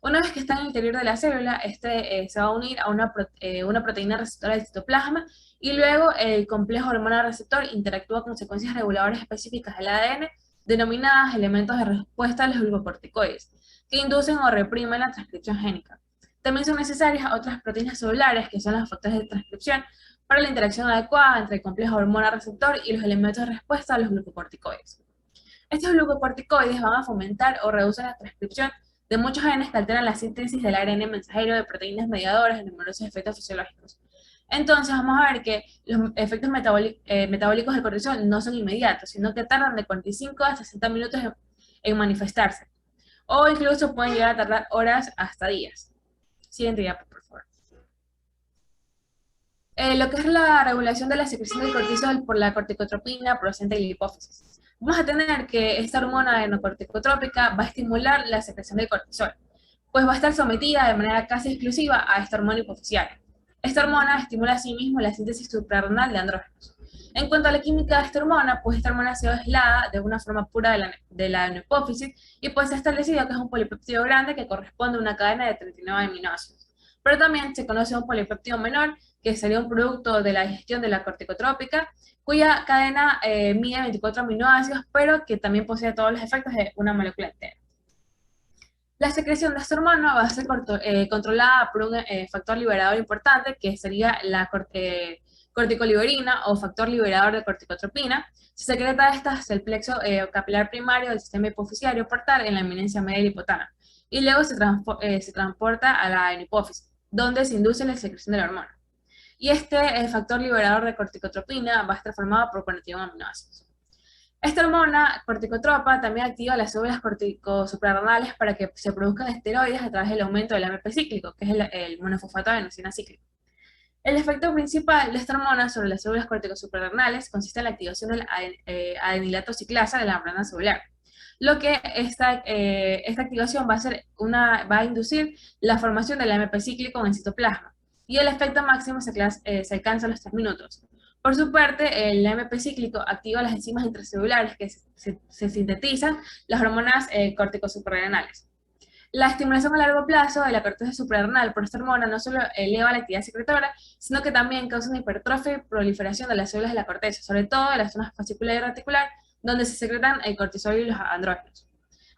Una vez que está en el interior de la célula, se va a unir a una proteína receptora del citoplasma y luego el complejo hormona-receptor interactúa con secuencias reguladoras específicas del ADN denominadas elementos de respuesta a los glucocorticoides, que inducen o reprimen la transcripción génica. También son necesarias otras proteínas celulares, que son los factores de transcripción, para la interacción adecuada entre el complejo hormona-receptor y los elementos de respuesta a los glucocorticoides. Estos glucocorticoides van a fomentar o reducir la transcripción de muchos genes que alteran la síntesis del ARN mensajero de proteínas mediadoras de numerosos efectos fisiológicos. Entonces vamos a ver que los efectos metabólicos del cortisol no son inmediatos, sino que tardan de 45 a 60 minutos en manifestarse, o incluso pueden llegar a tardar horas hasta días. Siguiente diapo, por favor. Lo que es la regulación de la secreción del cortisol por la corticotropina procedente de la hipófisis. Vamos a tener que esta hormona enocorticotrópica va a estimular la secreción del cortisol, pues va a estar sometida de manera casi exclusiva a esta hormona hipofisiaria. Esta hormona estimula asimismo la síntesis suprarrenal de andrógenos. En cuanto a la química de esta hormona, pues esta hormona ha sido aislada de una forma pura de la hipófisis y pues se ha establecido que es un polipéptido grande que corresponde a una cadena de 39 aminoácidos. Pero también se conoce un polipéptido menor, que sería un producto de la digestión de la corticotrópica, cuya cadena mide 24 aminoácidos, pero que también posee todos los efectos de una molécula entera. La secreción de esta hormona va a ser controlada por un factor liberador importante, que sería la corticoliberina o factor liberador de corticotropina. Se secreta esta hacia el plexo capilar primario del sistema hipofisiario portal en la eminencia media del hipotálamo, y luego se transporta a la hipófisis, donde se induce la secreción de la hormona. Y este factor liberador de corticotropina va a estar formado por 41 aminoácidos. Esta hormona corticotropa también activa las células corticosuprarrenales para que se produzcan esteroides a través del aumento del AMP cíclico, que es el monofosfato de adenosina cíclico. El efecto principal de esta hormona sobre las células corticosuprarrenales consiste en la activación del adenilato ciclasa de la membrana celular. lo que esta activación va a inducir la formación del AMP cíclico en el citoplasma, y el efecto máximo se alcanza a los 3 minutos. Por su parte, el AMP cíclico activa las enzimas intracelulares que se sintetizan las hormonas corticosuprarrenales. La estimulación a largo plazo de la corteza suprarrenal por esta hormona no solo eleva la actividad secretora, sino que también causa una hipertrofia y proliferación de las células de la corteza, sobre todo en las zonas fascicular y reticular, donde se secretan el cortisol y los andrógenos.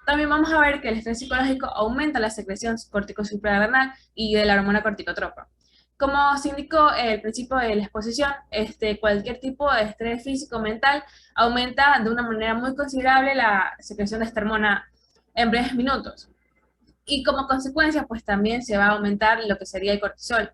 También vamos a ver que el estrés psicológico aumenta la secreción corticosuprarrenal y de la hormona corticotropa. Como se indicó el principio de la exposición, cualquier tipo de estrés físico o mental aumenta de una manera muy considerable la secreción de esta hormona en breves minutos. Y como consecuencia, pues también se va a aumentar lo que sería el cortisol.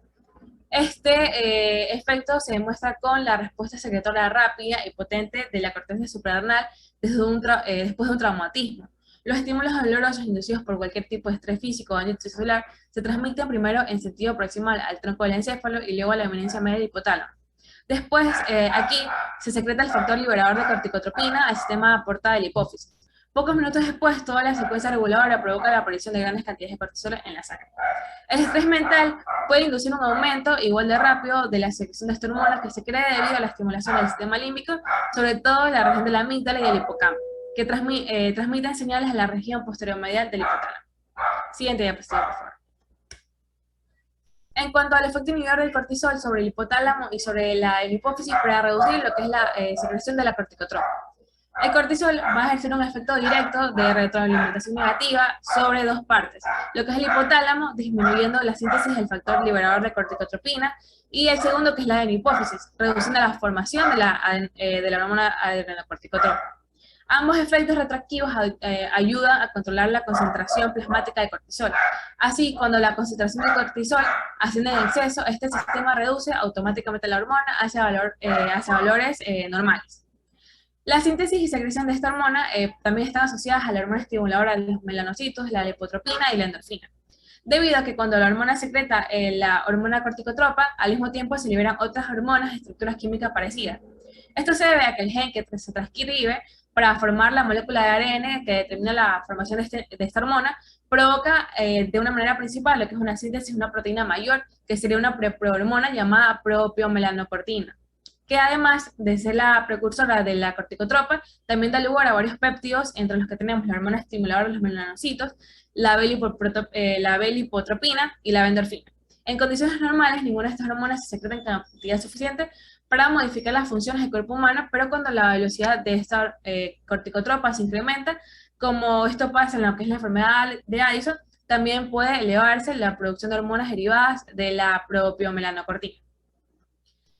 Efecto se demuestra con la respuesta secretora rápida y potente de la corteza suprarrenal después de un traumatismo. Los estímulos dolorosos inducidos por cualquier tipo de estrés físico o daño celular se transmiten primero en sentido proximal al tronco del encéfalo y luego a la eminencia media del hipotálamo. Después, aquí se secreta el factor liberador de corticotropina al sistema porta de la hipófisis. Pocos minutos después, toda la secuencia reguladora provoca la aparición de grandes cantidades de cortisol en la sangre. El estrés mental puede inducir un aumento igual de rápido de la secreción de esta hormona que se crea debido a la estimulación del sistema límbico, sobre todo en la región de la amígdala y del hipocampo, que transmiten señales a la región posterior medial del hipotálamo. Siguiente diapositiva, por favor. En cuanto al efecto inhibidor del cortisol sobre el hipotálamo y sobre la hipófisis para reducir lo que es la secreción de la corticotropa. El cortisol va a ejercer un efecto directo de retroalimentación negativa sobre dos partes, lo que es el hipotálamo, disminuyendo la síntesis del factor liberador de corticotropina, y el segundo, que es la hipófisis, reduciendo la formación de la hormona adrenocorticotropa. Ambos efectos retroactivos ayudan a controlar la concentración plasmática de cortisol. Así, cuando la concentración de cortisol asciende en exceso, este sistema reduce automáticamente la hormona hacia valores normales. La síntesis y secreción de esta hormona también están asociadas a la hormona estimuladora de los melanocitos, la lipotropina y la endorfina. Debido a que cuando la hormona secreta la hormona corticotropa, al mismo tiempo se liberan otras hormonas de estructuras químicas parecidas. Esto se debe a que el gen que se transcribe para formar la molécula de ARN que determina la formación de esta hormona provoca de una manera principal lo que es una síntesis de una proteína mayor, que sería una preprohormona llamada propiomelanocortina, que además de ser la precursora de la corticotropa, también da lugar a varios péptidos, entre los que tenemos la hormona estimuladora de los melanocitos, la belipotropina y la endorfina. En condiciones normales, ninguna de estas hormonas se secreta en cantidad suficiente para modificar las funciones del cuerpo humano, pero cuando la velocidad de esta corticotropa se incrementa, como esto pasa en lo que es la enfermedad de Addison, también puede elevarse la producción de hormonas derivadas de la propiomelanocortina.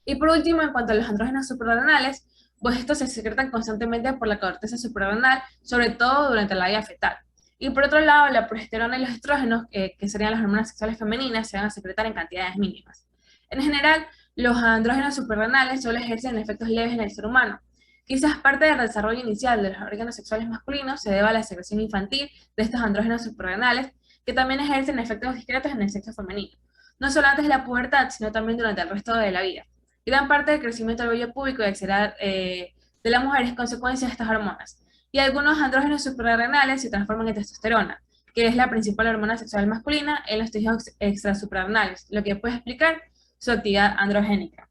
Y por último, en cuanto a los andrógenos suprarrenales, pues estos se secretan constantemente por la corteza suprarrenal, sobre todo durante la vida fetal. Y por otro lado, la progesterona y los estrógenos, que serían las hormonas sexuales femeninas, se van a secretar en cantidades mínimas. En general, los andrógenos suprarrenales solo ejercen efectos leves en el ser humano. Quizás parte del desarrollo inicial de los órganos sexuales masculinos se deba a la secreción infantil de estos andrógenos suprarrenales, que también ejercen efectos discretos en el sexo femenino, no solo antes de la pubertad, sino también durante el resto de la vida. Gran parte del crecimiento del vello púbico y axilar de la mujer es consecuencia de estas hormonas. Y algunos andrógenos suprarrenales se transforman en testosterona, que es la principal hormona sexual masculina en los tejidos extrasuprarrenales, lo que puede explicar su actividad androgénica.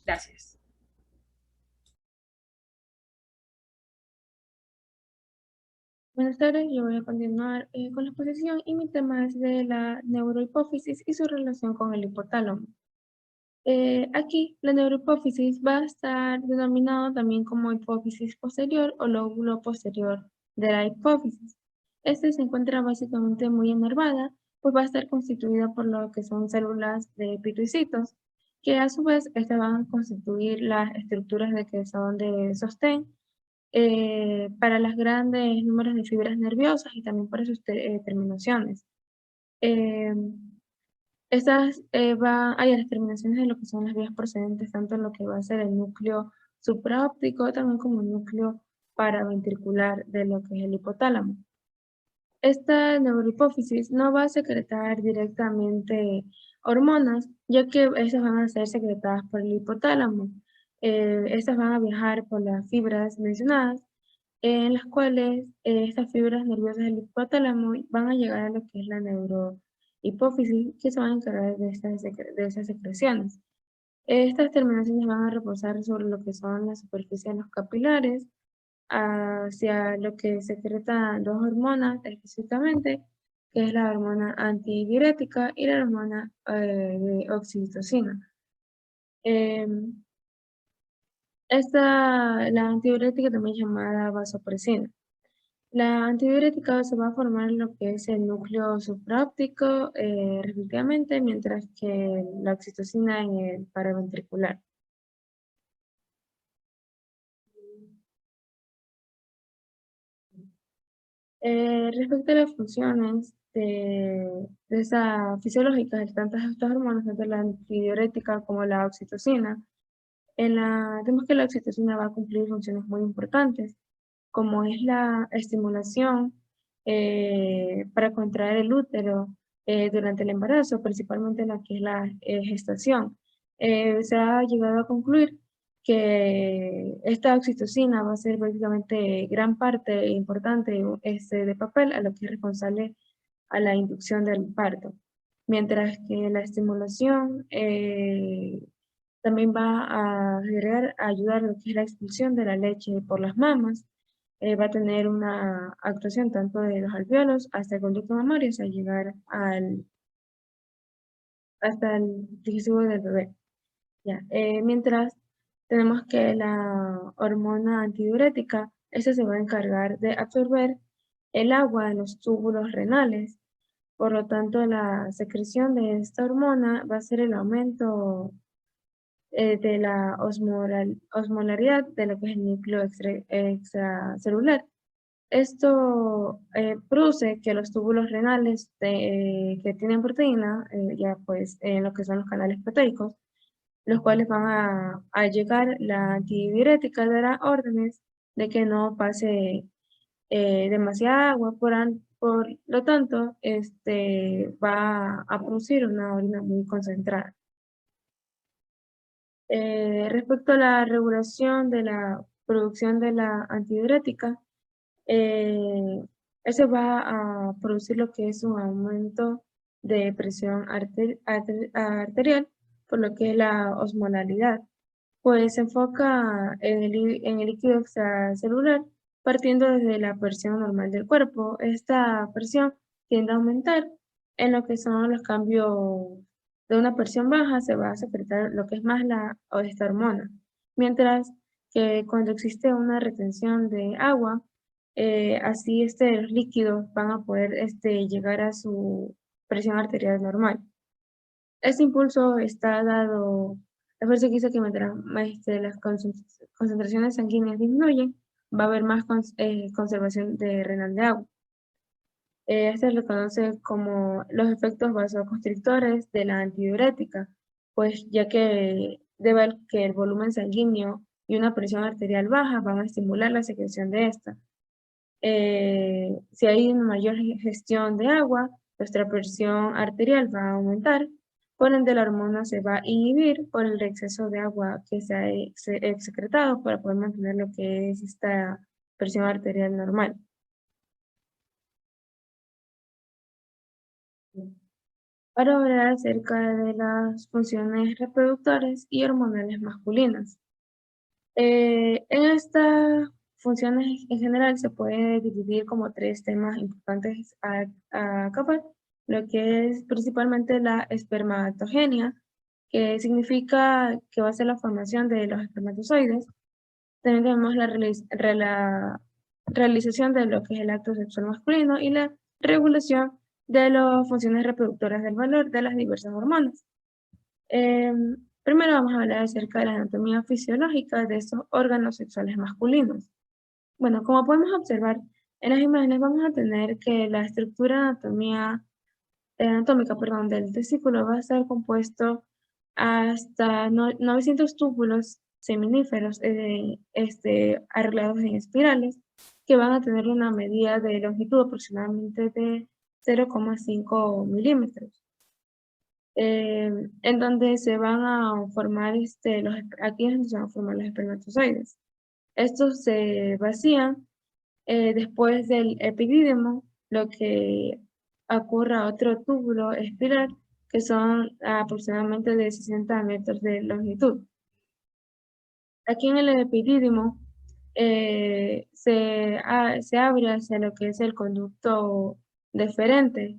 Gracias. Buenas tardes, yo voy a continuar con la exposición y mi tema es de la neurohipófisis y su relación con el hipotálamo. Aquí, la neurohipófisis va a estar denominado también como hipófisis posterior o lóbulo posterior de la hipófisis. Este se encuentra básicamente muy enervada, pues va a estar constituida por lo que son células de pituicitos, que a su vez estas van a constituir las estructuras de que son de sostén para las grandes números de fibras nerviosas y también para sus terminaciones. Eh, hay las terminaciones de lo que son las vías procedentes, tanto en lo que va a ser el núcleo supraóptico, también como el núcleo paraventricular de lo que es el hipotálamo. Esta neurohipófisis no va a secretar directamente hormonas, ya que estas van a ser secretadas por el hipotálamo. Estas van a viajar por las fibras mencionadas en las cuales estas fibras nerviosas del hipotálamo van a llegar a lo que es la neurohipófisis, que se van a encargar de esas secreciones. Estas terminaciones van a reposar sobre lo que son la superficie de los capilares, hacia lo que secretan dos hormonas específicamente, que es la hormona antidiurética y la hormona de oxitocina. La antidiurética también llamada vasopresina. La antidiurética se va a formar en lo que es el núcleo supraóptico respectivamente, mientras que la oxitocina en el paraventricular. Respecto a las funciones fisiológicas de tantas estas hormonas, tanto la antidiurética como la oxitocina, vemos que la oxitocina va a cumplir funciones muy importantes, como es la estimulación para contraer el útero durante el embarazo, principalmente en la que es la gestación. Se ha llegado a concluir que esta oxitocina va a ser prácticamente gran parte importante de papel a lo que es responsable a la inducción del parto, mientras que la estimulación también va a ayudar a lo que es la expulsión de la leche por las mamas. Va a tener una actuación tanto de los alvéolos hasta el conducto mamario hasta llegar hasta el digestivo del bebé. Ya. Mientras tenemos que la hormona antidiurética, esta se va a encargar de absorber el agua en los túbulos renales. Por lo tanto, la secreción de esta hormona va a ser el aumento de la osmolaridad de lo que es el núcleo extracelular. Esto produce que los túbulos renales que tienen proteína, ya pues en lo que son los canales proteicos, los cuales van a llegar, la antidiurética dará órdenes de que no pase demasiada agua, por lo tanto, va a producir una orina muy concentrada. Respecto a la regulación de la producción de la antidiurética, eso va a producir lo que es un aumento de presión arterial, por lo que es la osmolaridad, pues se enfoca en el líquido extracelular partiendo desde la presión normal del cuerpo. Esta presión tiende a aumentar en lo que son los cambios de una presión baja, se va a secretar lo que es más o esta hormona, mientras que cuando existe una retención de agua, así los líquidos van a poder llegar a su presión arterial normal. Este impulso está dado, la fuerza que hizo que mientras las concentraciones sanguíneas disminuyen, va a haber más conservación renal de agua. Este se conoce como los efectos vasoconstrictores de la antidiurética, pues ya que debe que el volumen sanguíneo y una presión arterial baja van a estimular la secreción de esta. Si hay una mayor gestión de agua, nuestra presión arterial va a aumentar, por ende la hormona se va a inhibir por el exceso de agua que se ha excretado para poder mantener lo que es esta presión arterial normal. Para hablar acerca de las funciones reproductoras y hormonales masculinas. En estas funciones en general se puede dividir como tres temas importantes a acabar, lo que es principalmente la espermatogenia, que significa que va a ser la formación de los espermatozoides. También tenemos la realización de lo que es el acto sexual masculino y la regulación de las funciones reproductoras del valor de las diversas hormonas. Primero vamos a hablar acerca de la anatomía fisiológica de estos órganos sexuales masculinos. Bueno, como podemos observar en las imágenes, vamos a tener que la estructura anatómica del testículo va a estar compuesto hasta 900 túbulos seminíferos arreglados en espirales que van a tener una medida de longitud aproximadamente de 0,5 milímetros. En donde se van a formar aquí es donde se van a formar los espermatozoides. Estos se vacían después del epidídimo, lo que ocurre a otro túbulo espiral, que son aproximadamente de 60 metros de longitud. Aquí en el epidídimo se abre hacia lo que es el conducto deferente,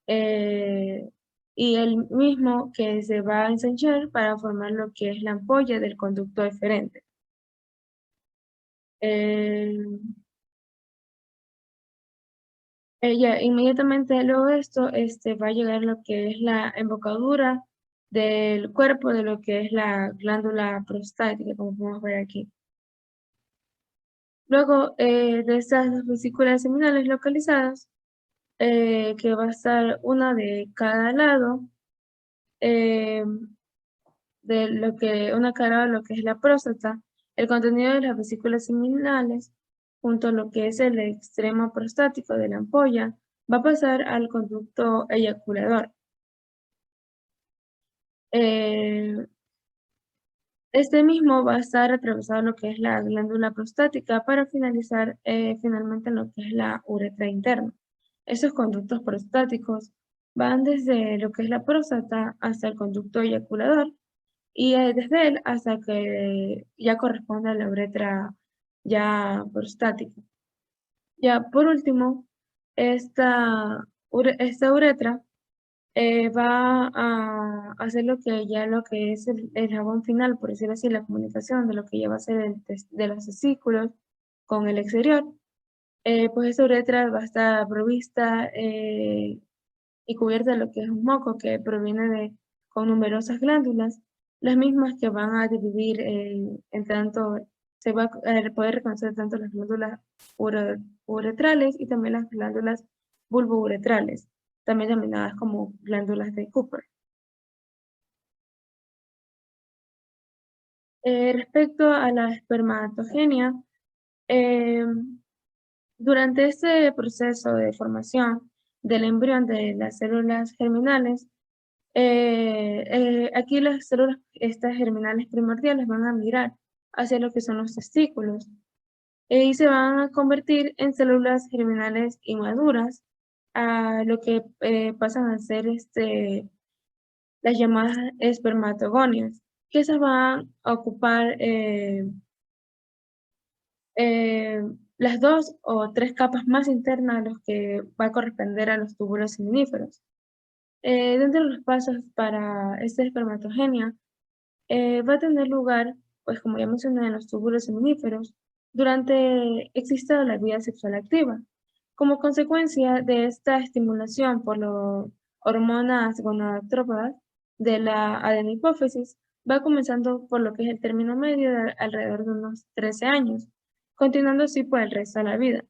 eh, y el mismo que se va a ensanchar para formar lo que es la ampolla del conducto deferente. Eh, Ya inmediatamente luego de esto va a llegar lo que es la embocadura del cuerpo de lo que es la glándula prostática, como podemos ver aquí. Luego de estas dos vesículas seminales localizadas, que va a estar una de cada lado, eh, de lo que, una cara de lo que es la próstata, el contenido de las vesículas seminales, junto a lo que es el extremo prostático de la ampolla, va a pasar al conducto eyaculador. Eh, este mismo va a estar atravesado lo que es la glándula prostática para finalizar finalmente en lo que es la uretra interna. Esos conductos prostáticos van desde lo que es la próstata hasta el conducto eyaculador y desde él hasta que ya corresponde a la uretra ya prostática. Ya por último, esta uretra va a hacer lo que es el jabón final, por decirlo así, la comunicación de lo que ya va a ser de los testículos con el exterior. Pues esta uretra va a estar provista y cubierta de lo que es un moco que proviene con numerosas glándulas, las mismas que van a dividir en tanto, se va a poder reconocer tanto las glándulas uretrales y también las glándulas bulbouretrales, también denominadas como glándulas de Cooper. Respecto a la espermatogenia, eh, durante este proceso de formación del embrión de las células germinales, aquí las células estas germinales primordiales van a migrar hacia lo que son los testículos y se van a convertir en células germinales inmaduras, a lo que pasan a ser las llamadas espermatogonias, que se van a ocupar eh, las 2 o 3 capas más internas a los que va a corresponder a los túbulos seminíferos. Dentro de los pasos para esta espermatogenia, va a tener lugar, pues como ya mencioné, en los túbulos seminíferos, durante exista la vida sexual activa. Como consecuencia de esta estimulación por las hormonas gonadotrópicas de la adenopófisis, va comenzando por lo que es el término medio de alrededor de unos 13 años, continuando así por el resto de la vida.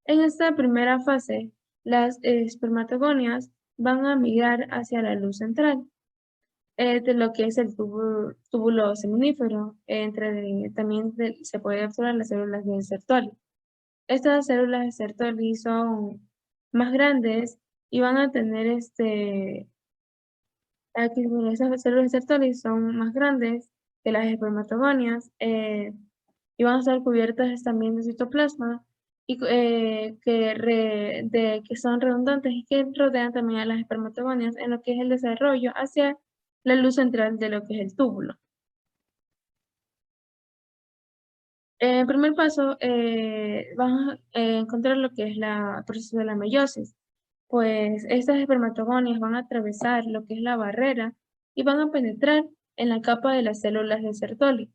En esta primera fase, las espermatogonias van a migrar hacia la luz central, de lo que es el túbulo seminífero, también se puede observar las células de Sertoli. Estas células de Sertoli son más grandes y van a tener aquí, bueno, esas células de Sertoli son más grandes que las espermatogonias y van a estar cubiertas también de citoplasma y que son redundantes y que rodean también a las espermatogonias en lo que es el desarrollo hacia la luz central de lo que es el túbulo. En primer paso, vamos a encontrar lo que es el proceso de la meiosis, pues estas espermatogonias van a atravesar lo que es la barrera y van a penetrar en la capa de las células de Sertoli.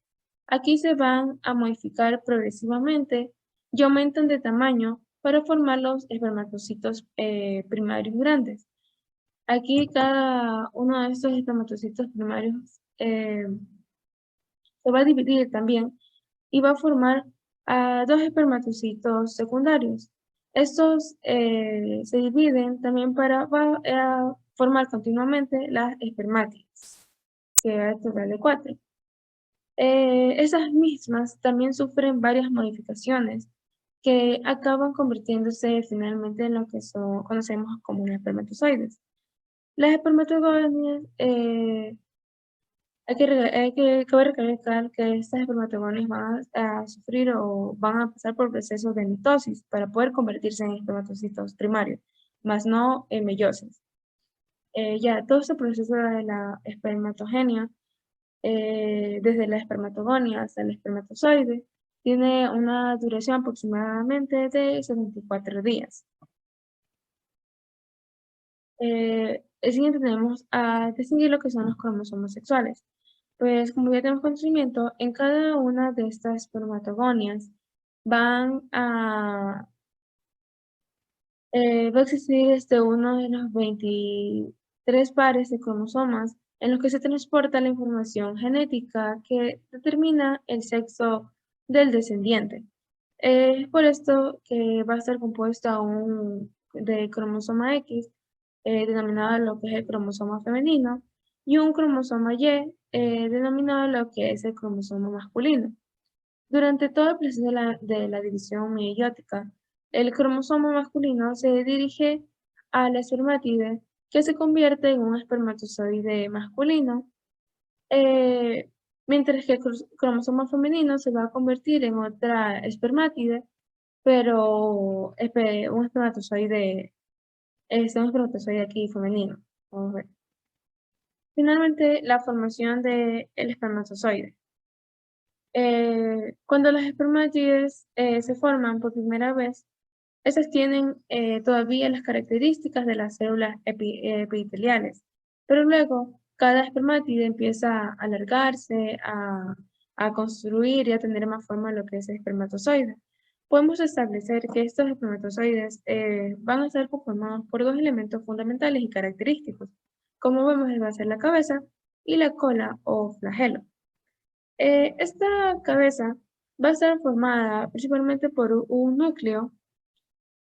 Aquí se van a modificar progresivamente y aumentan de tamaño para formar los espermatocitos primarios grandes. Aquí cada uno de estos espermatocitos primarios se va a dividir también y va a formar a dos espermatocitos secundarios. Estos se dividen también para formar continuamente las espermátidas, que va a total de 4. Esas mismas también sufren varias modificaciones que acaban convirtiéndose finalmente en lo que conocemos como los espermatozoides. Las espermatogonias Cabe recalcar que estas espermatogonias van a sufrir o van a pasar por procesos de mitosis para poder convertirse en espermatocitos primarios, más no en meiosis. Ya todo este proceso de la espermatogenia, desde la espermatogonia hasta el espermatozoide, tiene una duración aproximadamente de 74 días. El siguiente tenemos a distinguir lo que son los cromosomas sexuales. Pues como ya tenemos conocimiento, en cada una de estas espermatogonias va a existir uno de los 23 pares de cromosomas en los que se transporta la información genética que determina el sexo del descendiente. Es por esto que va a estar compuesto de cromosoma X, denominado lo que es el cromosoma femenino, y un cromosoma Y, denominado lo que es el cromosoma masculino. Durante todo el proceso de la división meiótica, el cromosoma masculino se dirige a la espermátide, que se convierte en un espermatozoide masculino, mientras que el cromosoma femenino se va a convertir en otra espermátide, pero un espermatozoide aquí femenino. Vamos a ver. Finalmente, la formación del espermatozoide. Cuando las espermátides se forman por primera vez, esas tienen todavía las características de las células epiteliales, pero luego cada espermátide empieza a alargarse, a construir y a tener más forma lo que es el espermatozoide. Podemos establecer que estos espermatozoides van a estar conformados por dos elementos fundamentales y característicos, como vemos va a ser la cabeza y la cola o flagelo. Esta cabeza va a estar formada principalmente por un núcleo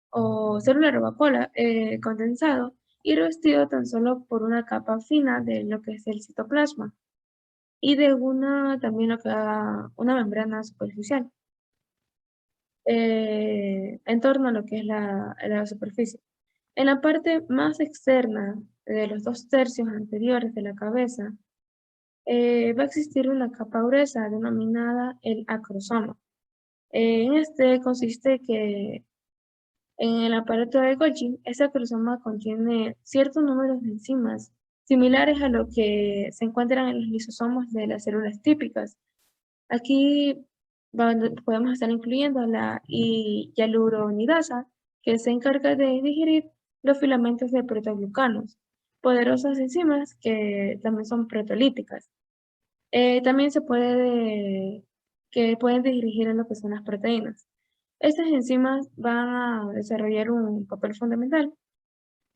o celular o vacuola condensado y revestido tan solo por una capa fina de lo que es el citoplasma y de también lo que una membrana superficial en torno a lo que es la superficie. En la parte más externa de los 2/3 anteriores de la cabeza va a existir una capa gruesa denominada el acrosoma. En este consiste que en el aparato de Golgi, ese acrosoma contiene ciertos números de enzimas similares a lo que se encuentran en los lisosomos de las células típicas. Aquí podemos estar incluyendo la hialuronidasa, que se encarga de digerir los filamentos de protoglucanos, poderosas enzimas que también son protolíticas. También que pueden dirigir a lo que son las proteínas. Estas enzimas van a desarrollar un papel fundamental,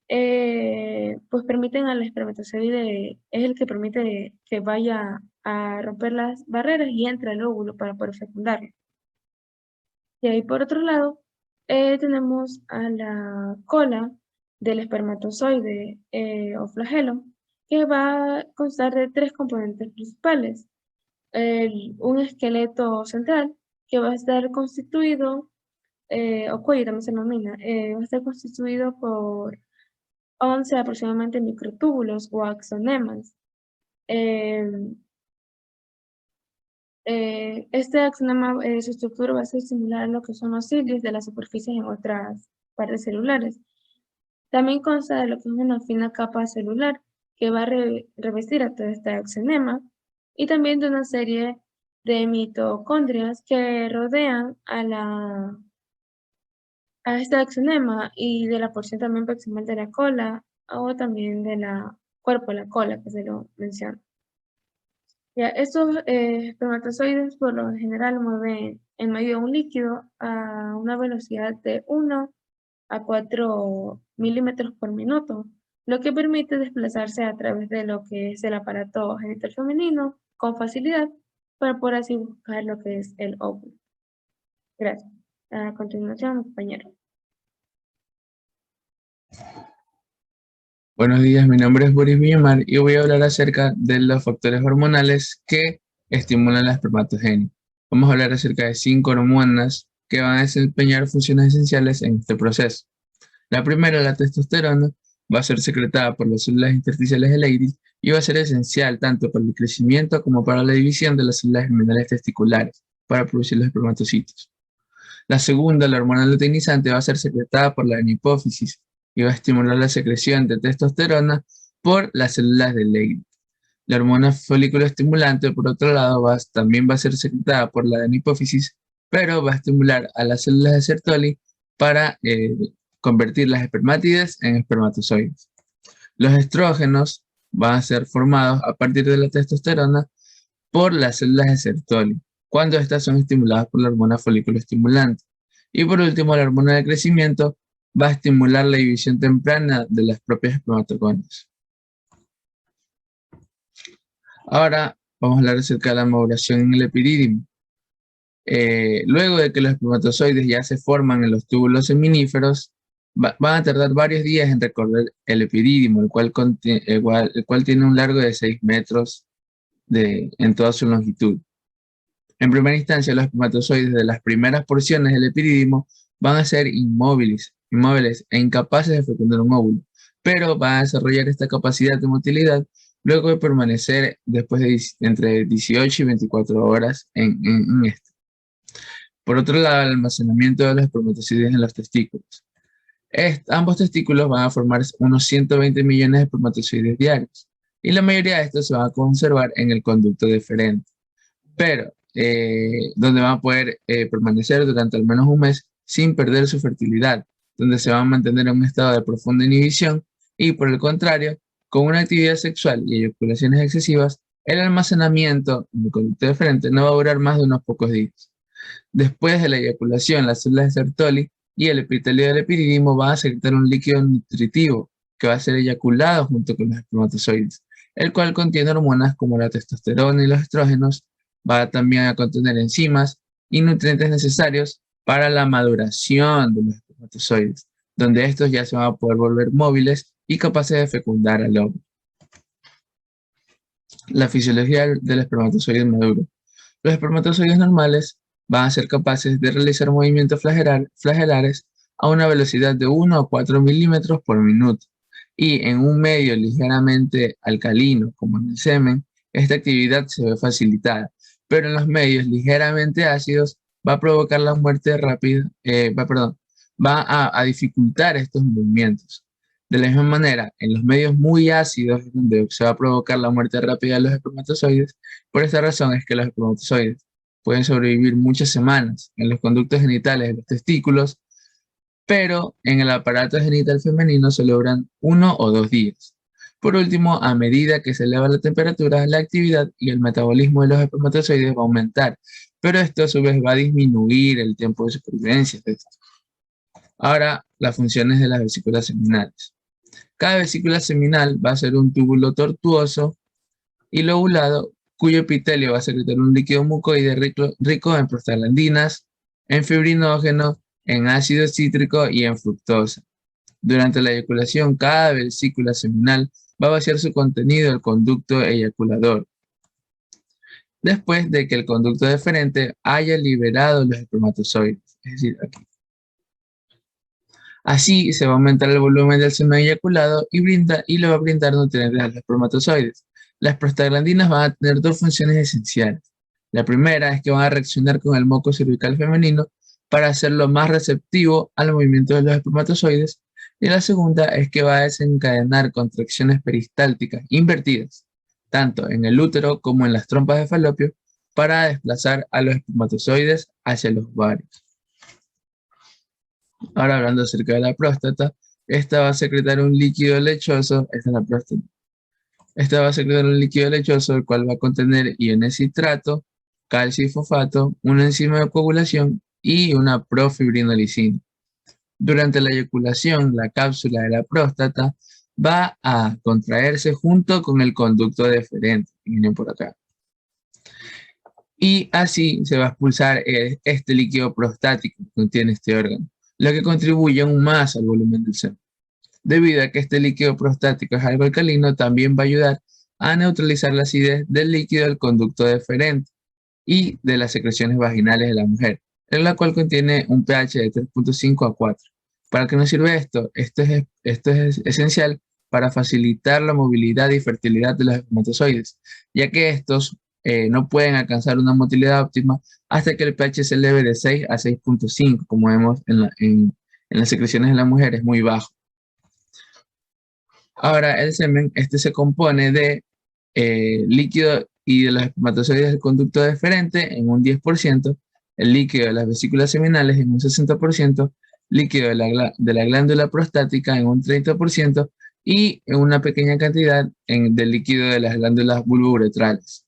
pues permiten al espermatozoide, es el que permite que vaya a romper las barreras y entre al óvulo para poder fecundarlo. Y ahí por otro lado, tenemos a la cola del espermatozoide o flagelo, que va a constar de 3 componentes principales. Un esqueleto central que va a estar constituido, o cuello también se denomina, va a estar constituido por 11 aproximadamente microtúbulos o axonemas. Este axonema, su estructura va a ser similar a lo que son los cilios de las superficies en otras partes celulares. También consta de lo que es una fina capa celular que va a revestir a todo este axonema y también de una serie de mitocondrias que rodean a este axonema y de la porción también proximal de la cola o también de la cuerpo de la cola que se lo menciona. Ya, estos espermatozoides por lo general mueven en medio de un líquido a una velocidad de 1 a 4 milímetros por minuto, lo que permite desplazarse a través de lo que es el aparato genital femenino con facilidad para poder así buscar lo que es el óvulo. Gracias. A continuación, compañero. Buenos días, mi nombre es Boris Villamar y voy a hablar acerca de los factores hormonales que estimulan la espermatogenia. Vamos a hablar acerca de 5 hormonas que van a desempeñar funciones esenciales en este proceso. La primera, la testosterona, va a ser secretada por las células intersticiales de Leydig y va a ser esencial tanto para el crecimiento como para la división de las células germinales testiculares para producir los espermatocitos. La segunda, la hormona luteinizante, va a ser secretada por la hipófisis y va a estimular la secreción de testosterona por las células de Leydig. La hormona folículo estimulante, por otro lado, también va a ser secretada por la hipófisis, pero va a estimular a las células de Sertoli para convertir las espermátides en espermatozoides. Los estrógenos van a ser formados a partir de la testosterona por las células de Sertoli, cuando estas son estimuladas por la hormona folículo estimulante. Y por último, la hormona de crecimiento va a estimular la división temprana de las propias espermatogonias. Ahora vamos a hablar acerca de la maduración en el epidídimo. Luego de que los espermatozoides ya se forman en los túbulos seminíferos, van a tardar varios días en recorrer el epidídimo, el cual tiene un largo de 6 metros en toda su longitud. En primera instancia, los espermatozoides de las primeras porciones del epidídimo van a ser inmóviles e incapaces de fecundar un óvulo, pero van a desarrollar esta capacidad de motilidad luego de permanecer entre 18 y 24 horas en este. Por otro lado, el almacenamiento de los espermatozoides en los testículos. Ambos testículos van a formar unos 120 millones de espermatozoides diarios, y la mayoría de estos se van a conservar en el conducto deferente, pero donde van a poder permanecer durante al menos un mes sin perder su fertilidad, donde se van a mantener en un estado de profunda inhibición y, por el contrario, con una actividad sexual y eyaculaciones excesivas, el almacenamiento en el conducto deferente no va a durar más de unos pocos días. Después de la eyaculación, las células de Sertoli y el epitelio del epidídimo van a secretar un líquido nutritivo que va a ser eyaculado junto con los espermatozoides, el cual contiene hormonas como la testosterona y los estrógenos. Va también a contener enzimas y nutrientes necesarios para la maduración de los espermatozoides, donde estos ya se van a poder volver móviles y capaces de fecundar al óvulo. La fisiología del espermatozoide maduro. Los espermatozoides normales van a ser capaces de realizar movimientos flagelares a una velocidad de 1 a 4 milímetros por minuto, y en un medio ligeramente alcalino, como en el semen, esta actividad se ve facilitada, pero en los medios ligeramente ácidos va a provocar la muerte rápida, va a dificultar estos movimientos. De la misma manera, en los medios muy ácidos es donde se va a provocar la muerte rápida de los espermatozoides. Por esta razón es que los espermatozoides pueden sobrevivir muchas semanas en los conductos genitales de los testículos, pero en el aparato genital femenino se logran 1 o 2 días. Por último, a medida que se eleva la temperatura, la actividad y el metabolismo de los espermatozoides va a aumentar, pero esto a su vez va a disminuir el tiempo de supervivencia de estos. Ahora, las funciones de las vesículas seminales. Cada vesícula seminal va a ser un túbulo tortuoso y lobulado, cuyo epitelio va a secretar un líquido mucoide rico en prostaglandinas, en fibrinógeno, en ácido cítrico y en fructosa. Durante la eyaculación, cada vesícula seminal va a vaciar su contenido al conducto eyaculador, después de que el conducto deferente haya liberado los espermatozoides, es decir, aquí. Así se va a aumentar el volumen del semen eyaculado y le va a brindar nutrientes a los espermatozoides. Las prostaglandinas van a tener 2 funciones esenciales. La primera es que van a reaccionar con el moco cervical femenino para hacerlo más receptivo al movimiento de los espermatozoides, y la segunda es que va a desencadenar contracciones peristálticas invertidas, tanto en el útero como en las trompas de falopio, para desplazar a los espermatozoides hacia los ovarios. Ahora, hablando acerca de la próstata, esta va a secretar un líquido lechoso, esta es la próstata. Esta va a secretar un líquido lechoso, el cual va a contener iones citrato, calcio y fosfato, una enzima de coagulación y una profibrinolicina. Durante la eyaculación, la cápsula de la próstata va a contraerse junto con el conducto deferente, miren por acá. Y así se va a expulsar este líquido prostático que contiene este órgano, lo que contribuye aún más al volumen del semen. Debido a que este líquido prostático es algo alcalino, también va a ayudar a neutralizar la acidez del líquido del conducto deferente y de las secreciones vaginales de la mujer, en la cual contiene un pH de 3.5 a 4. ¿Para qué nos sirve esto? Esto es esencial para facilitar la movilidad y fertilidad de los espermatozoides, ya que estos no pueden alcanzar una motilidad óptima hasta que el pH se eleve de 6 a 6,5, como vemos en las secreciones de la mujer, es muy bajo. Ahora, el semen, se compone de líquido y de los espermatozoides del conducto deferente en un 10%, el líquido de las vesículas seminales en un 60%, líquido de la glándula prostática en un 30% y en una pequeña cantidad del líquido de las glándulas vulvouretrales.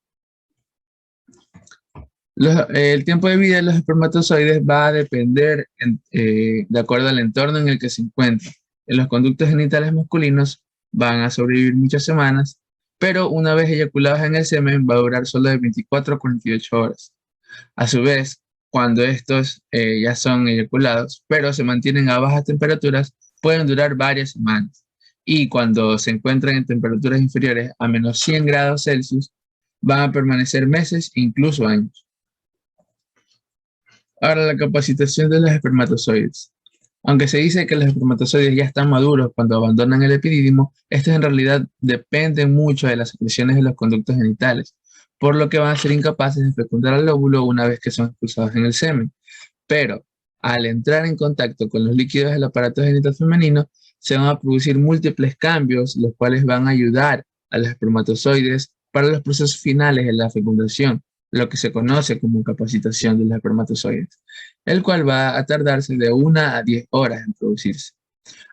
El tiempo de vida de los espermatozoides va a depender de acuerdo al entorno en el que se encuentran. En los conductos genitales masculinos van a sobrevivir muchas semanas, pero una vez eyaculados en el semen va a durar solo de 24 a 48 horas. A su vez, cuando estos ya son eyaculados, pero se mantienen a bajas temperaturas, pueden durar varias semanas. Y cuando se encuentran en temperaturas inferiores a menos 100 grados Celsius, van a permanecer meses e incluso años. Ahora, la capacitación de los espermatozoides. Aunque se dice que los espermatozoides ya están maduros cuando abandonan el epidídimo, estos en realidad dependen mucho de las secreciones de los conductos genitales, por lo que van a ser incapaces de fecundar al óvulo una vez que son expulsados en el semen. Pero, al entrar en contacto con los líquidos del aparato genital femenino, se van a producir múltiples cambios, los cuales van a ayudar a los espermatozoides para los procesos finales de la fecundación, lo que se conoce como capacitación de los espermatozoides, el cual va a tardarse de 1 a 10 horas en producirse.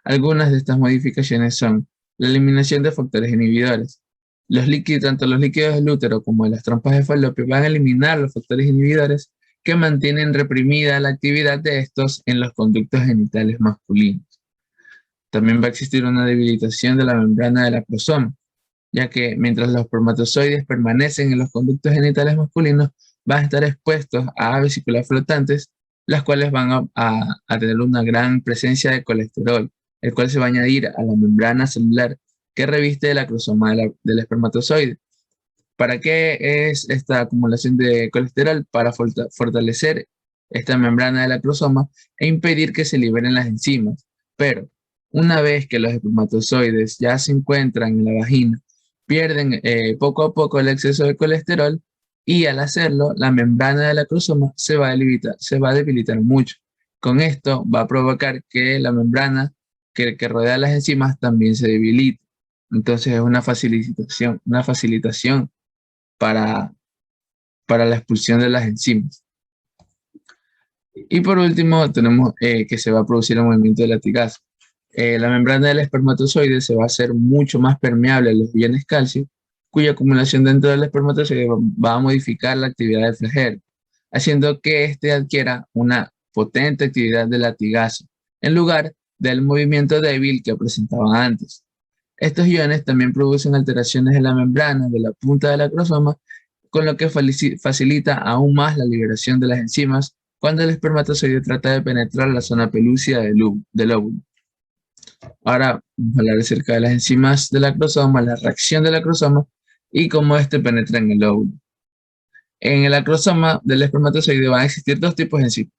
Algunas de estas modificaciones son la eliminación de factores inhibidores. Tanto los líquidos del útero como de las trompas de falopio van a eliminar los factores inhibidores que mantienen reprimida la actividad de estos en los conductos genitales masculinos. También va a existir una debilitación de la membrana del acrosoma, ya que mientras los espermatozoides permanecen en los conductos genitales masculinos, van a estar expuestos a vesículas flotantes, las cuales van a tener una gran presencia de colesterol, el cual se va a añadir a la membrana celular que reviste el acrosoma del espermatozoide. ¿Para qué es esta acumulación de colesterol? Para fortalecer esta membrana del acrosoma e impedir que se liberen las enzimas. Pero una vez que los espermatozoides ya se encuentran en la vagina, pierden poco a poco el exceso de colesterol y al hacerlo, la membrana del acrosoma se va a debilitar mucho. Con esto va a provocar que la membrana que rodea las enzimas también se debilite. Entonces es una facilitación para la expulsión de las enzimas. Y por último tenemos que se va a producir el movimiento de latigazo. La membrana del espermatozoide se va a hacer mucho más permeable a los iones calcio, cuya acumulación dentro del espermatozoide va a modificar la actividad del flagelo, haciendo que éste adquiera una potente actividad de latigazo, en lugar del movimiento débil que presentaba antes. Estos iones también producen alteraciones en la membrana de la punta del acrosoma, con lo que facilita aún más la liberación de las enzimas cuando el espermatozoide trata de penetrar la zona pelúcida del óvulo. Ahora vamos a hablar acerca de las enzimas del acrosoma, la reacción del acrosoma y cómo éste penetra en el óvulo. En el acrosoma del espermatozoide van a existir dos tipos de enzimas,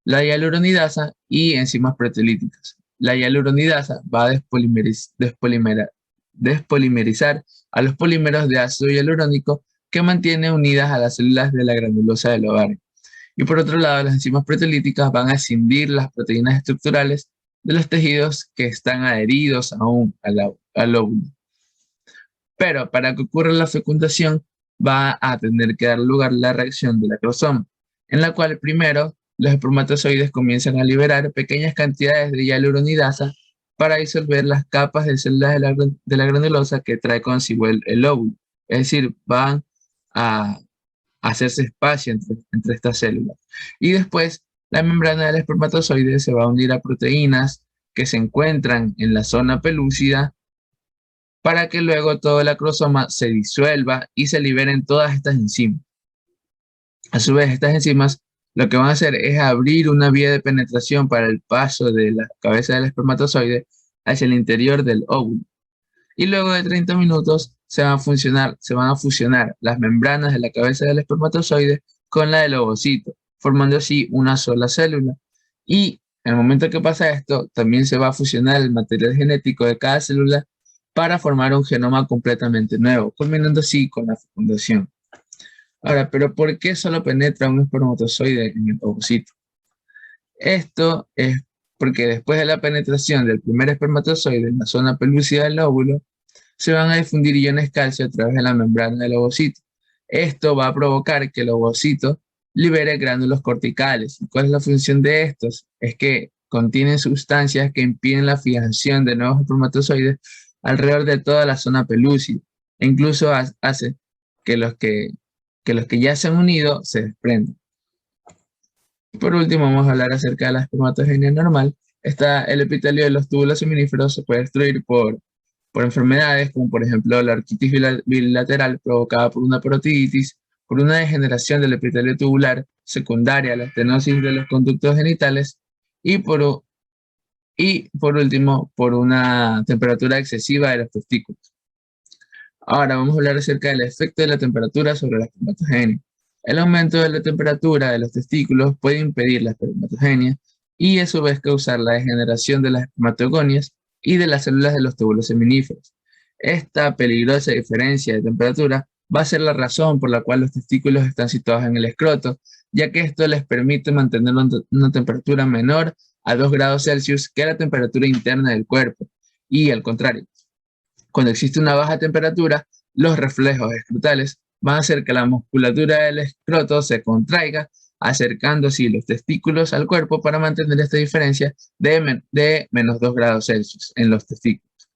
la hialuronidasa y enzimas proteolíticas. La hialuronidasa va a despolimerizar a los polímeros de ácido hialurónico que mantiene unidas a las células de la granulosa del ovario. Y por otro lado, las enzimas proteolíticas van a escindir las proteínas estructurales de los tejidos que están adheridos aún al óvulo. Pero para que ocurra la fecundación, va a tener que dar lugar la reacción del acrosoma, en la cual primero los espermatozoides comienzan a liberar pequeñas cantidades de hialuronidasa para disolver las capas de células de la granulosa que trae consigo el óvulo. Es decir, van a hacerse espacio entre estas células. Y después, la membrana del espermatozoide se va a unir a proteínas que se encuentran en la zona pelúcida para que luego todo el acrosoma se disuelva y se liberen todas estas enzimas. A su vez, estas enzimas lo que van a hacer es abrir una vía de penetración para el paso de la cabeza del espermatozoide hacia el interior del óvulo. Y luego de 30 minutos se van a fusionar las membranas de la cabeza del espermatozoide con la del ovocito, formando así una sola célula. Y En el momento que pasa esto, también se va a fusionar el material genético de cada célula para formar un genoma completamente nuevo, culminando así con la fecundación. Ahora, ¿pero por qué solo penetra un espermatozoide en el ovocito? Esto es porque después de la penetración del primer espermatozoide en la zona pelúcida del óvulo, se van a difundir iones calcio a través de la membrana del ovocito. Esto va a provocar que el ovocito libere gránulos corticales. ¿Cuál es la función de estos? Es que contienen sustancias que impiden la fijación de nuevos espermatozoides alrededor de toda la zona pelúcida, e incluso hace que los que ya se han unido se desprendan. Por último, vamos a hablar acerca de la espermatogenia normal. El epitelio de los túbulos seminíferos se puede destruir por enfermedades, como por ejemplo la artritis bilateral provocada por una parotiditis, por una degeneración del epitelio tubular secundaria a la estenosis de los conductos genitales y por último, por una temperatura excesiva de los testículos. Ahora vamos a hablar acerca del efecto de la temperatura sobre la espermatogenia. El aumento de la temperatura de los testículos puede impedir la espermatogenia y a su vez causar la degeneración de las espermatogonias y de las células de los túbulos seminíferos. Esta peligrosa diferencia de temperatura va a ser la razón por la cual los testículos están situados en el escroto, ya que esto les permite mantener una temperatura menor a 2 grados Celsius que la temperatura interna del cuerpo, y al contrario. Cuando existe una baja temperatura, los reflejos escrotales van a hacer que la musculatura del escroto se contraiga, acercando así los testículos al cuerpo para mantener esta diferencia de menos 2 grados Celsius en los testículos.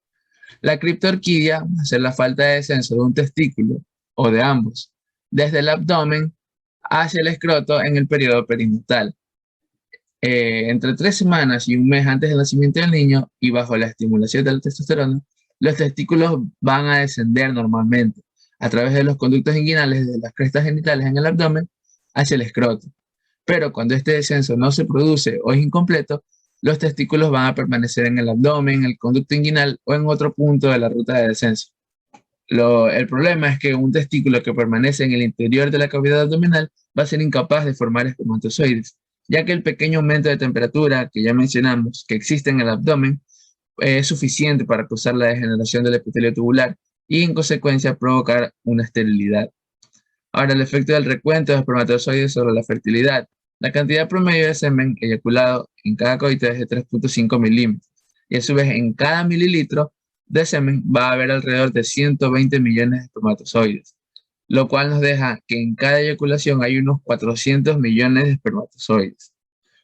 La criptorquidia va a ser la falta de descenso de un testículo, o de ambos, desde el abdomen hacia el escroto en el periodo perinatal. Entre 3 semanas y un mes antes del nacimiento del niño y bajo la estimulación de la testosterona, los testículos van a descender normalmente a través de los conductos inguinales de las crestas genitales en el abdomen hacia el escroto. Pero cuando este descenso no se produce o es incompleto, los testículos van a permanecer en el abdomen, en el conducto inguinal o en otro punto de la ruta de descenso. El problema es que un testículo que permanece en el interior de la cavidad abdominal va a ser incapaz de formar espermatozoides, ya que el pequeño aumento de temperatura que ya mencionamos que existe en el abdomen es suficiente para causar la degeneración del epitelio tubular y en consecuencia provocar una esterilidad. Ahora, el efecto del recuento de espermatozoides sobre la fertilidad. La cantidad promedio de semen eyaculado en cada coito es de 3.5 milímetros y a su vez en cada mililitro de semen va a haber alrededor de 120 millones de espermatozoides, lo cual nos deja que en cada eyaculación hay unos 400 millones de espermatozoides.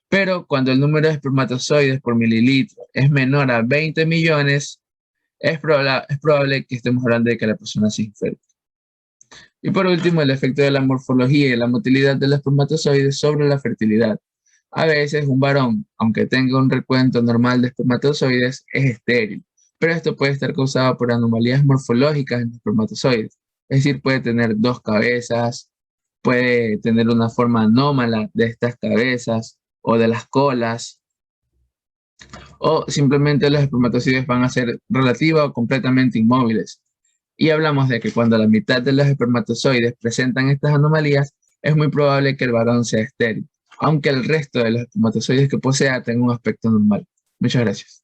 Pero cuando el número de espermatozoides por mililitro es menor a 20 millones, es probable que estemos hablando de que la persona sea infértil. Y por último, el efecto de la morfología y la motilidad de los espermatozoides sobre la fertilidad. A veces un varón, aunque tenga un recuento normal de espermatozoides, es estéril, pero esto puede estar causado por anomalías morfológicas en los espermatozoides. Es decir, puede tener 2 cabezas, puede tener una forma anómala de estas cabezas o de las colas, o simplemente los espermatozoides van a ser relativa o completamente inmóviles. Y hablamos de que cuando la mitad de los espermatozoides presentan estas anomalías, es muy probable que el varón sea estéril, aunque el resto de los espermatozoides que posea tenga un aspecto normal. Muchas gracias.